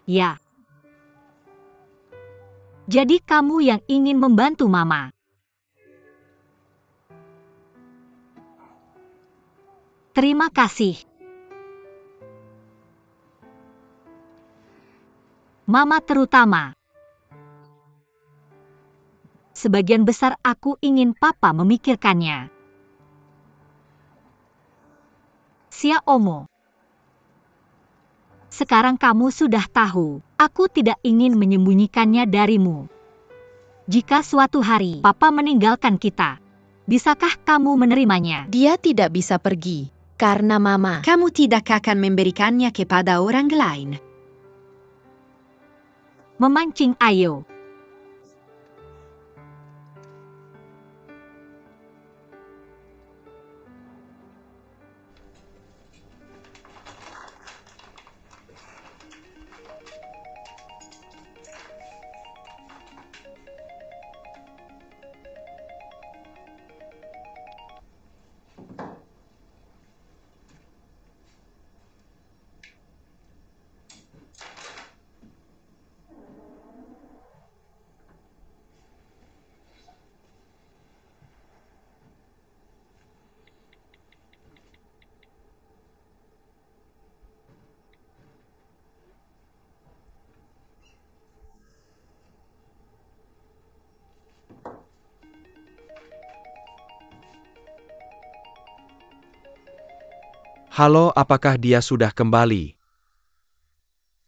Ya. Jadi kamu yang ingin membantu Mama. Terima kasih. Mama terutama. Sebagian besar aku ingin Papa memikirkannya. Sia Omo. Sekarang kamu sudah tahu, aku tidak ingin menyembunyikannya darimu. Jika suatu hari Papa meninggalkan kita, bisakah kamu menerimanya? Dia tidak bisa pergi. Karena Mama. Kamu tidak akan memberikannya kepada orang lain. Memancing, ayo. Halo, apakah dia sudah kembali?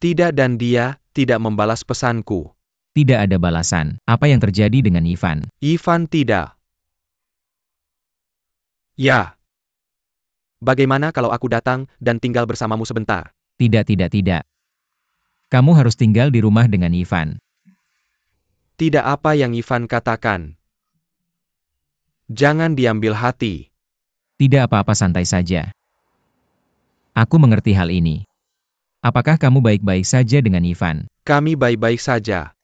Tidak, dan dia tidak membalas pesanku. Tidak ada balasan. Apa yang terjadi dengan Ivan? Ivan tidak. Ya. Bagaimana kalau aku datang dan tinggal bersamamu sebentar? Tidak, tidak, tidak. Kamu harus tinggal di rumah dengan Ivan. Tidak, apa yang Ivan katakan. Jangan diambil hati. Tidak apa-apa, santai saja. Aku mengerti hal ini. Apakah kamu baik-baik saja dengan Ivan? Kami baik-baik saja.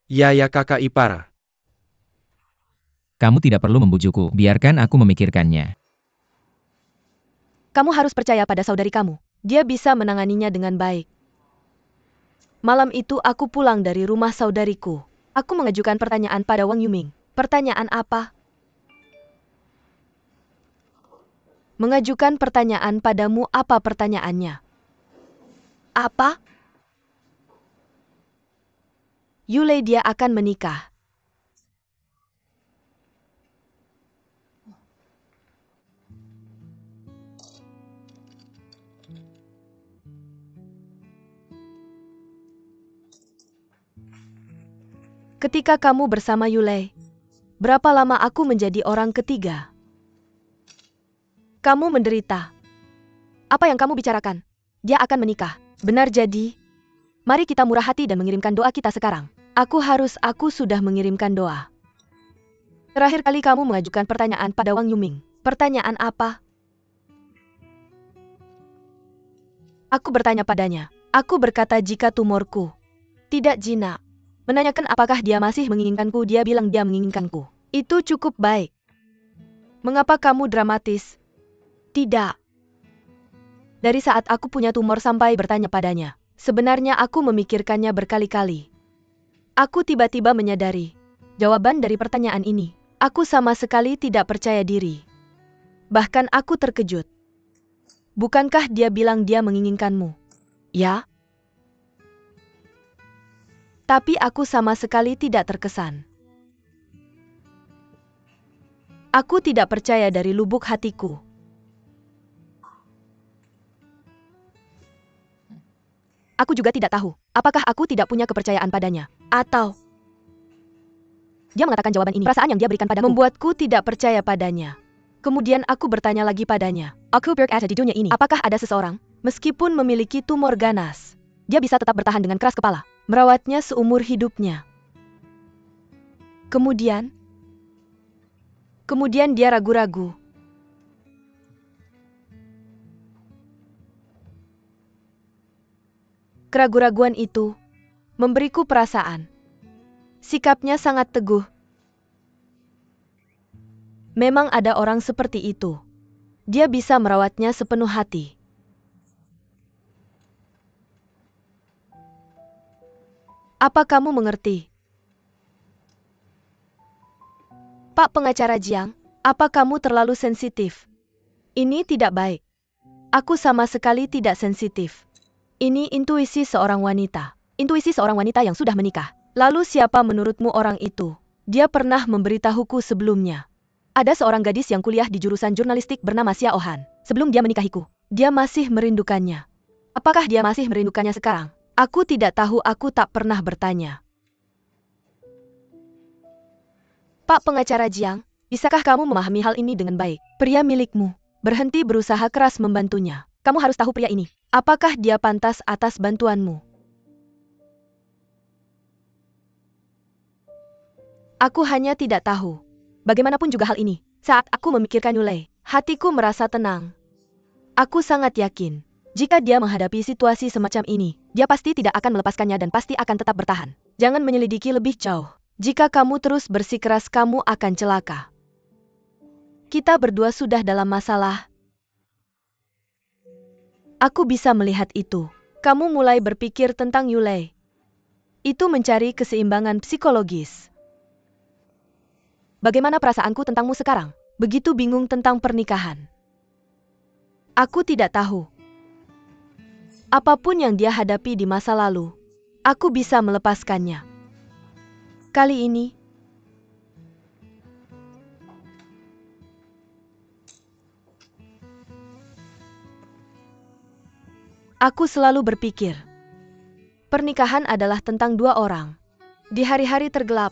Ya, kakak ipar. Kamu tidak perlu membujukku. Biarkan aku memikirkannya. kamu harus percaya pada saudari kamu. Dia bisa menanganinya dengan baik. Malam itu aku pulang dari rumah saudariku. Aku mengajukan pertanyaan pada Wang Yuming. Pertanyaan apa? Mengajukan pertanyaan padamu, apa pertanyaannya? Apa? Yule, dia akan menikah. Ketika kamu bersama Yulei, berapa lama aku menjadi orang ketiga? Kamu menderita. Apa yang kamu bicarakan? Dia akan menikah. Benar jadi. Mari kita murah hati dan mengirimkan doa kita sekarang. Aku sudah mengirimkan doa. Terakhir kali kamu mengajukan pertanyaan pada Wang Yuming. Pertanyaan apa? Aku bertanya padanya. Aku berkata jika tumorku tidak jinak. Menanyakan apakah dia masih menginginkanku, dia bilang dia menginginkanku. Itu cukup baik. Mengapa kamu dramatis? Tidak. Dari saat aku punya tumor sampai bertanya padanya. Sebenarnya aku memikirkannya berkali-kali. Aku tiba-tiba menyadari jawaban dari pertanyaan ini. Aku sama sekali tidak percaya diri. Bahkan aku terkejut. Bukankah dia bilang dia menginginkanmu? Ya. Tapi aku sama sekali tidak terkesan. Aku tidak percaya dari lubuk hatiku. Aku juga tidak tahu, apakah aku tidak punya kepercayaan padanya, atau dia mengatakan jawaban ini. Perasaan yang dia berikan padaku membuatku tidak percaya padanya. Kemudian aku bertanya lagi padanya. Aku berkata di dunia ini, apakah ada seseorang, meskipun memiliki tumor ganas, dia bisa tetap bertahan dengan keras kepala, merawatnya seumur hidupnya. Kemudian dia ragu-ragu. Keraguan-raguan itu memberiku perasaan. Sikapnya sangat teguh. Memang ada orang seperti itu. Dia bisa merawatnya sepenuh hati. Apa kamu mengerti? Pak pengacara Jiang, apa kamu terlalu sensitif? Ini tidak baik. Aku sama sekali tidak sensitif. Ini intuisi seorang wanita. Intuisi seorang wanita yang sudah menikah. Lalu siapa menurutmu orang itu? Dia pernah memberitahuku sebelumnya. Ada seorang gadis yang kuliah di jurusan jurnalistik bernama Xia Ohan. Sebelum dia menikahiku, dia masih merindukannya. Apakah dia masih merindukannya sekarang? Aku tidak tahu, aku tak pernah bertanya. Pak pengacara Jiang, bisakah kamu memahami hal ini dengan baik? Pria milikmu berhenti berusaha keras membantunya. Kamu harus tahu pria ini. Apakah dia pantas atas bantuanmu? Aku hanya tidak tahu. Bagaimanapun juga hal ini, saat aku memikirkan Yulei, hatiku merasa tenang. Aku sangat yakin, jika dia menghadapi situasi semacam ini, dia pasti tidak akan melepaskannya dan pasti akan tetap bertahan. Jangan menyelidiki lebih jauh. Jika kamu terus bersikeras, kamu akan celaka. Kita berdua sudah dalam masalah. Aku bisa melihat itu. Kamu mulai berpikir tentang Yulei. Itu mencari keseimbangan psikologis. Bagaimana perasaanku tentangmu sekarang? Begitu bingung tentang pernikahan. Aku tidak tahu. Apapun yang dia hadapi di masa lalu, aku bisa melepaskannya. Kali ini, aku selalu berpikir, pernikahan adalah tentang dua orang. Di hari-hari tergelap,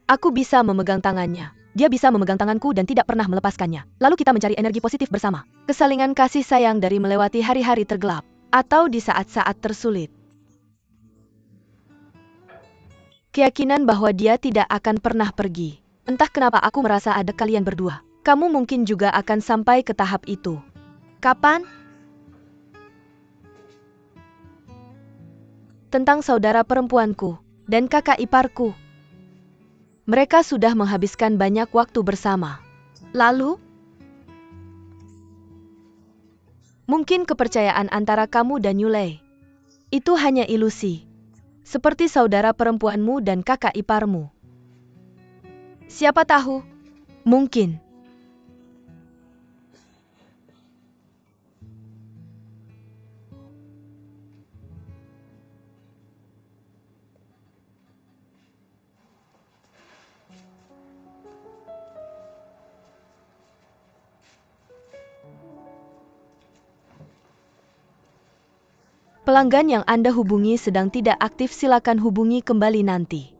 aku bisa memegang tangannya. Dia bisa memegang tanganku dan tidak pernah melepaskannya. Lalu kita mencari energi positif bersama. Kesalingan kasih sayang dari melewati hari-hari tergelap. Atau di saat-saat tersulit. Keyakinan bahwa dia tidak akan pernah pergi. Entah kenapa aku merasa ada kalian berdua. Kamu mungkin juga akan sampai ke tahap itu. Kapan? Tentang saudara perempuanku dan kakak iparku. Mereka sudah menghabiskan banyak waktu bersama. Lalu, mungkin kepercayaan antara kamu dan Yulei itu hanya ilusi. Seperti saudara perempuanmu dan kakak iparmu. Siapa tahu? Mungkin. Pelanggan yang Anda hubungi sedang tidak aktif, silakan hubungi kembali nanti.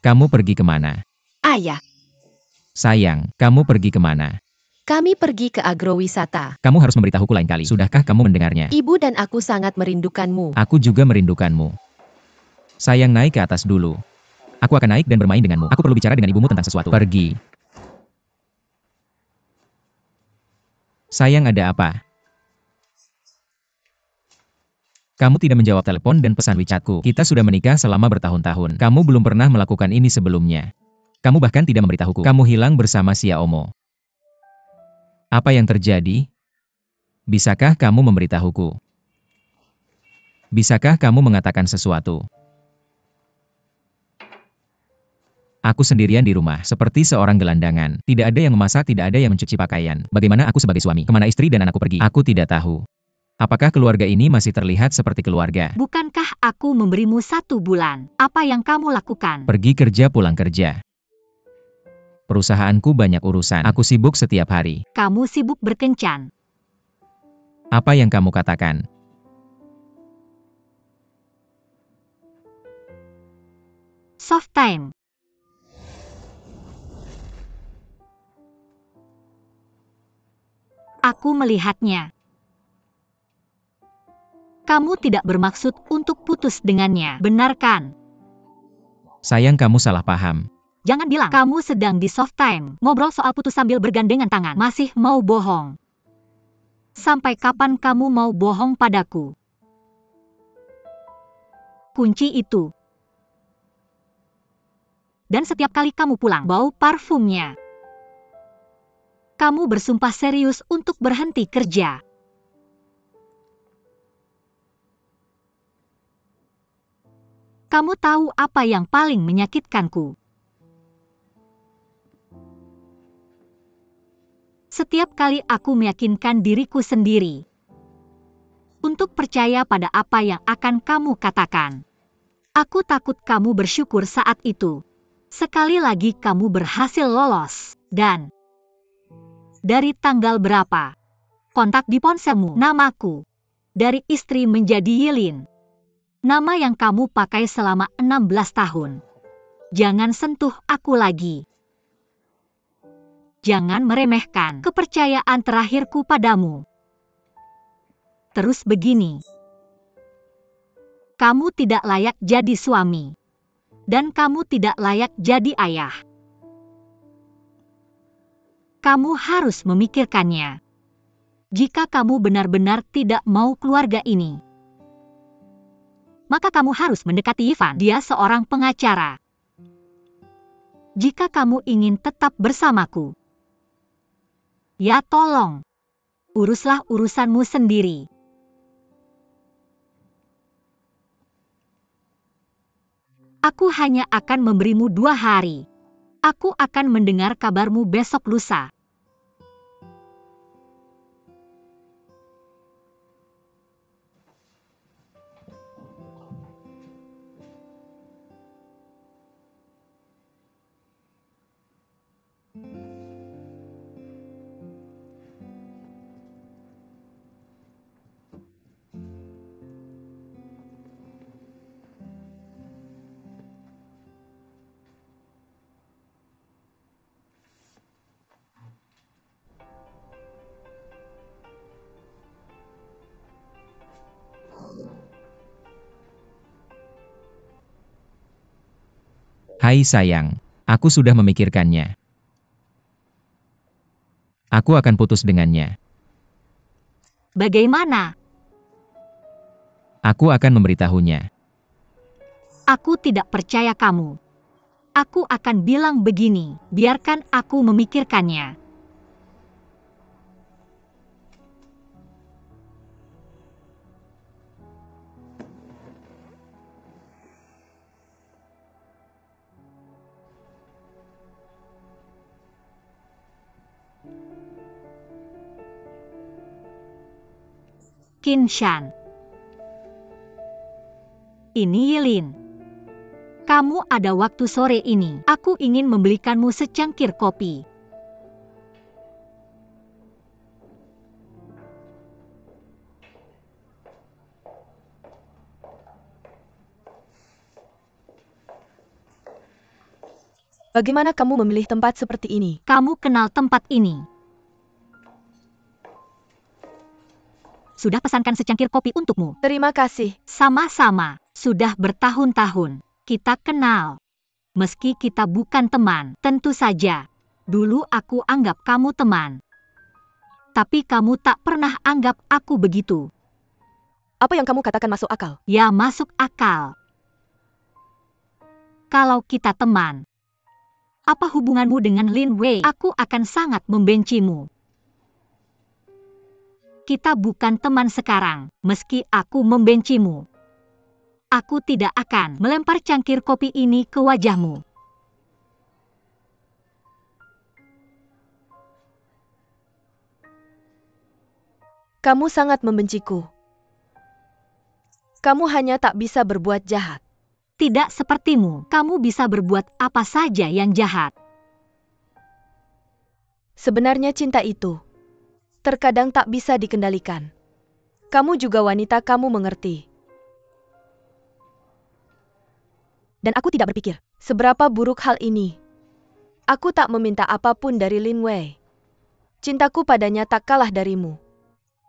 Kamu pergi kemana? Ayah, Sayang, kamu pergi kemana? Kami pergi ke agrowisata. Kamu harus memberitahuku lain kali. Sudahkah kamu mendengarnya? Ibu dan aku sangat merindukanmu. Aku juga merindukanmu. Sayang, naik ke atas dulu. Aku akan naik dan bermain denganmu. Aku perlu bicara dengan ibumu tentang sesuatu. Pergi. Sayang, ada apa? Kamu tidak menjawab telepon dan pesan WeChatku. Kita sudah menikah selama bertahun-tahun. Kamu belum pernah melakukan ini sebelumnya. Kamu bahkan tidak memberitahuku. Kamu hilang bersama Xiaomo. Apa yang terjadi? Bisakah kamu memberitahuku? Bisakah kamu mengatakan sesuatu? Aku sendirian di rumah, seperti seorang gelandangan. Tidak ada yang memasak, tidak ada yang mencuci pakaian. Bagaimana aku sebagai suami? Kemana istri dan anakku pergi? Aku tidak tahu. Apakah keluarga ini masih terlihat seperti keluarga? Bukankah aku memberimu 1 bulan? Apa yang kamu lakukan? Pergi kerja, pulang kerja. Perusahaanku banyak urusan. Aku sibuk setiap hari. Kamu sibuk berkencan. Apa yang kamu katakan? Soft time. Aku melihatnya. Kamu tidak bermaksud untuk putus dengannya, benar kan? Sayang, kamu salah paham. Jangan bilang kamu sedang di soft time, ngobrol soal putus sambil bergandengan tangan. Masih mau bohong? Sampai kapan kamu mau bohong padaku? Kunci itu. Dan setiap kali kamu pulang, bau parfumnya. Kamu bersumpah serius untuk berhenti kerja. Kamu tahu apa yang paling menyakitkanku? Setiap kali aku meyakinkan diriku sendiri untuk percaya pada apa yang akan kamu katakan. Aku takut kamu bersyukur saat itu. Sekali lagi kamu berhasil lolos. Dan dari tanggal berapa? Kontak di ponselmu, namaku. Dari istri menjadi Yilin. Nama yang kamu pakai selama 16 tahun. Jangan sentuh aku lagi. Jangan meremehkan kepercayaan terakhirku padamu. Terus begini. Kamu tidak layak jadi suami. Dan kamu tidak layak jadi ayah. Kamu harus memikirkannya. Jika kamu benar-benar tidak mau keluarga ini, maka kamu harus mendekati Ivan. Dia seorang pengacara. Jika kamu ingin tetap bersamaku, ya tolong, uruslah urusanmu sendiri. Aku hanya akan memberimu 2 hari. Aku akan mendengar kabarmu besok lusa. Hai sayang, aku sudah memikirkannya. Aku akan putus dengannya. Bagaimana? Aku akan memberitahunya. Aku tidak percaya kamu. Aku akan bilang begini, biarkan aku memikirkannya. Qin Shan. Ini Yilin. Kamu ada waktu sore ini. Aku ingin membelikanmu secangkir kopi. Bagaimana kamu memilih tempat seperti ini? Kamu kenal tempat ini. Sudah pesankan secangkir kopi untukmu. Terima kasih. Sama-sama, sudah bertahun-tahun. Kita kenal. Meski kita bukan teman, tentu saja. Dulu aku anggap kamu teman. Tapi kamu tak pernah anggap aku begitu. Apa yang kamu katakan masuk akal? Ya, masuk akal. Kalau kita teman, apa hubunganmu dengan Lin Wei? Aku akan sangat membencimu. Kita bukan teman sekarang, meski aku membencimu. Aku tidak akan melempar cangkir kopi ini ke wajahmu. Kamu sangat membenciku. Kamu hanya tak bisa berbuat jahat. Tidak sepertimu, kamu bisa berbuat apa saja yang jahat. Sebenarnya cinta itu terkadang tak bisa dikendalikan. Kamu juga wanita, kamu mengerti. Dan aku tidak berpikir seberapa buruk hal ini. Aku tak meminta apapun dari Lin Wei. Cintaku padanya tak kalah darimu.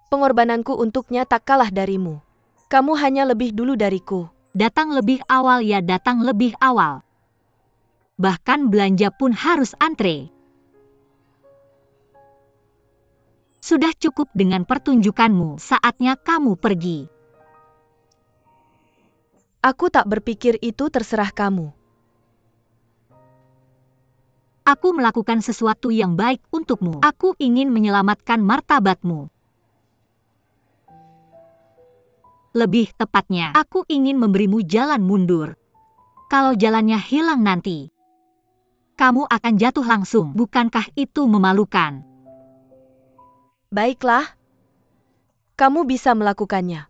Pengorbananku untuknya tak kalah darimu. Kamu hanya lebih dulu dariku. Datang lebih awal ya, datang lebih awal. Bahkan belanja pun harus antre. Sudah cukup dengan pertunjukanmu, saatnya kamu pergi. Aku tak berpikir itu, terserah kamu. Aku melakukan sesuatu yang baik untukmu. Aku ingin menyelamatkan martabatmu. Lebih tepatnya, aku ingin memberimu jalan mundur. Kalau jalannya hilang nanti, kamu akan jatuh langsung. Bukankah itu memalukan? Baiklah. Kamu bisa melakukannya.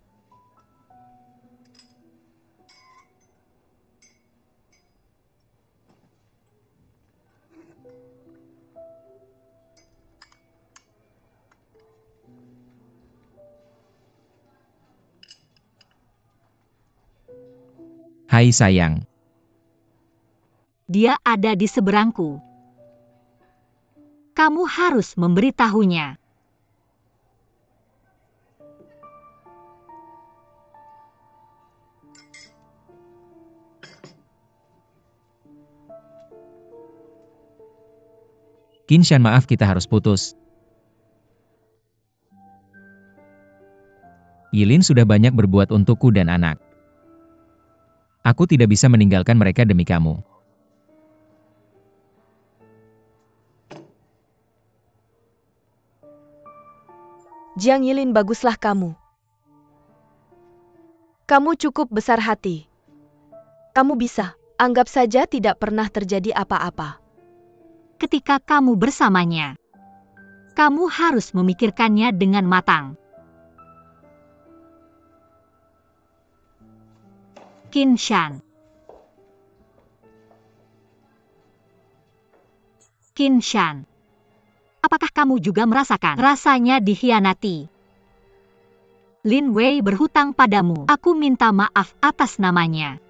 Hai sayang. Dia ada di seberangku. Kamu harus memberitahunya. Qinshan, maaf kita harus putus. Yilin sudah banyak berbuat untukku dan anak. Aku tidak bisa meninggalkan mereka demi kamu. Jiang Yilin, baguslah kamu. Kamu cukup besar hati. Kamu bisa, anggap saja tidak pernah terjadi apa-apa. Ketika kamu bersamanya, kamu harus memikirkannya dengan matang. Qinshan. Qinshan. Apakah kamu juga merasakan rasanya dikhianati? Lin Wei berhutang padamu. Aku minta maaf atas namanya.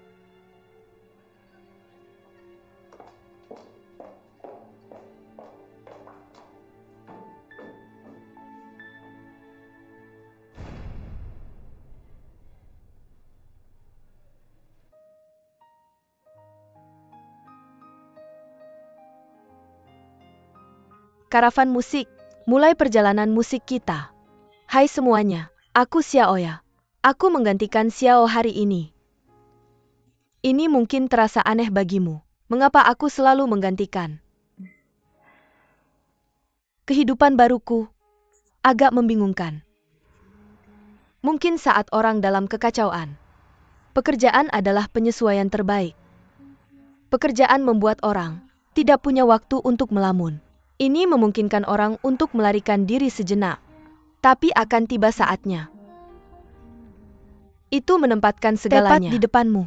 Karavan musik, mulai perjalanan musik kita. Hai semuanya, aku Xiaoya. Aku menggantikan Xiao hari ini. Ini mungkin terasa aneh bagimu. Mengapa aku selalu menggantikan? Kehidupan baruku agak membingungkan. Mungkin saat orang dalam kekacauan, pekerjaan adalah penyesuaian terbaik. Pekerjaan membuat orang tidak punya waktu untuk melamun. Ini memungkinkan orang untuk melarikan diri sejenak. Tapi akan tiba saatnya. Itu menempatkan segalanya tepat di depanmu.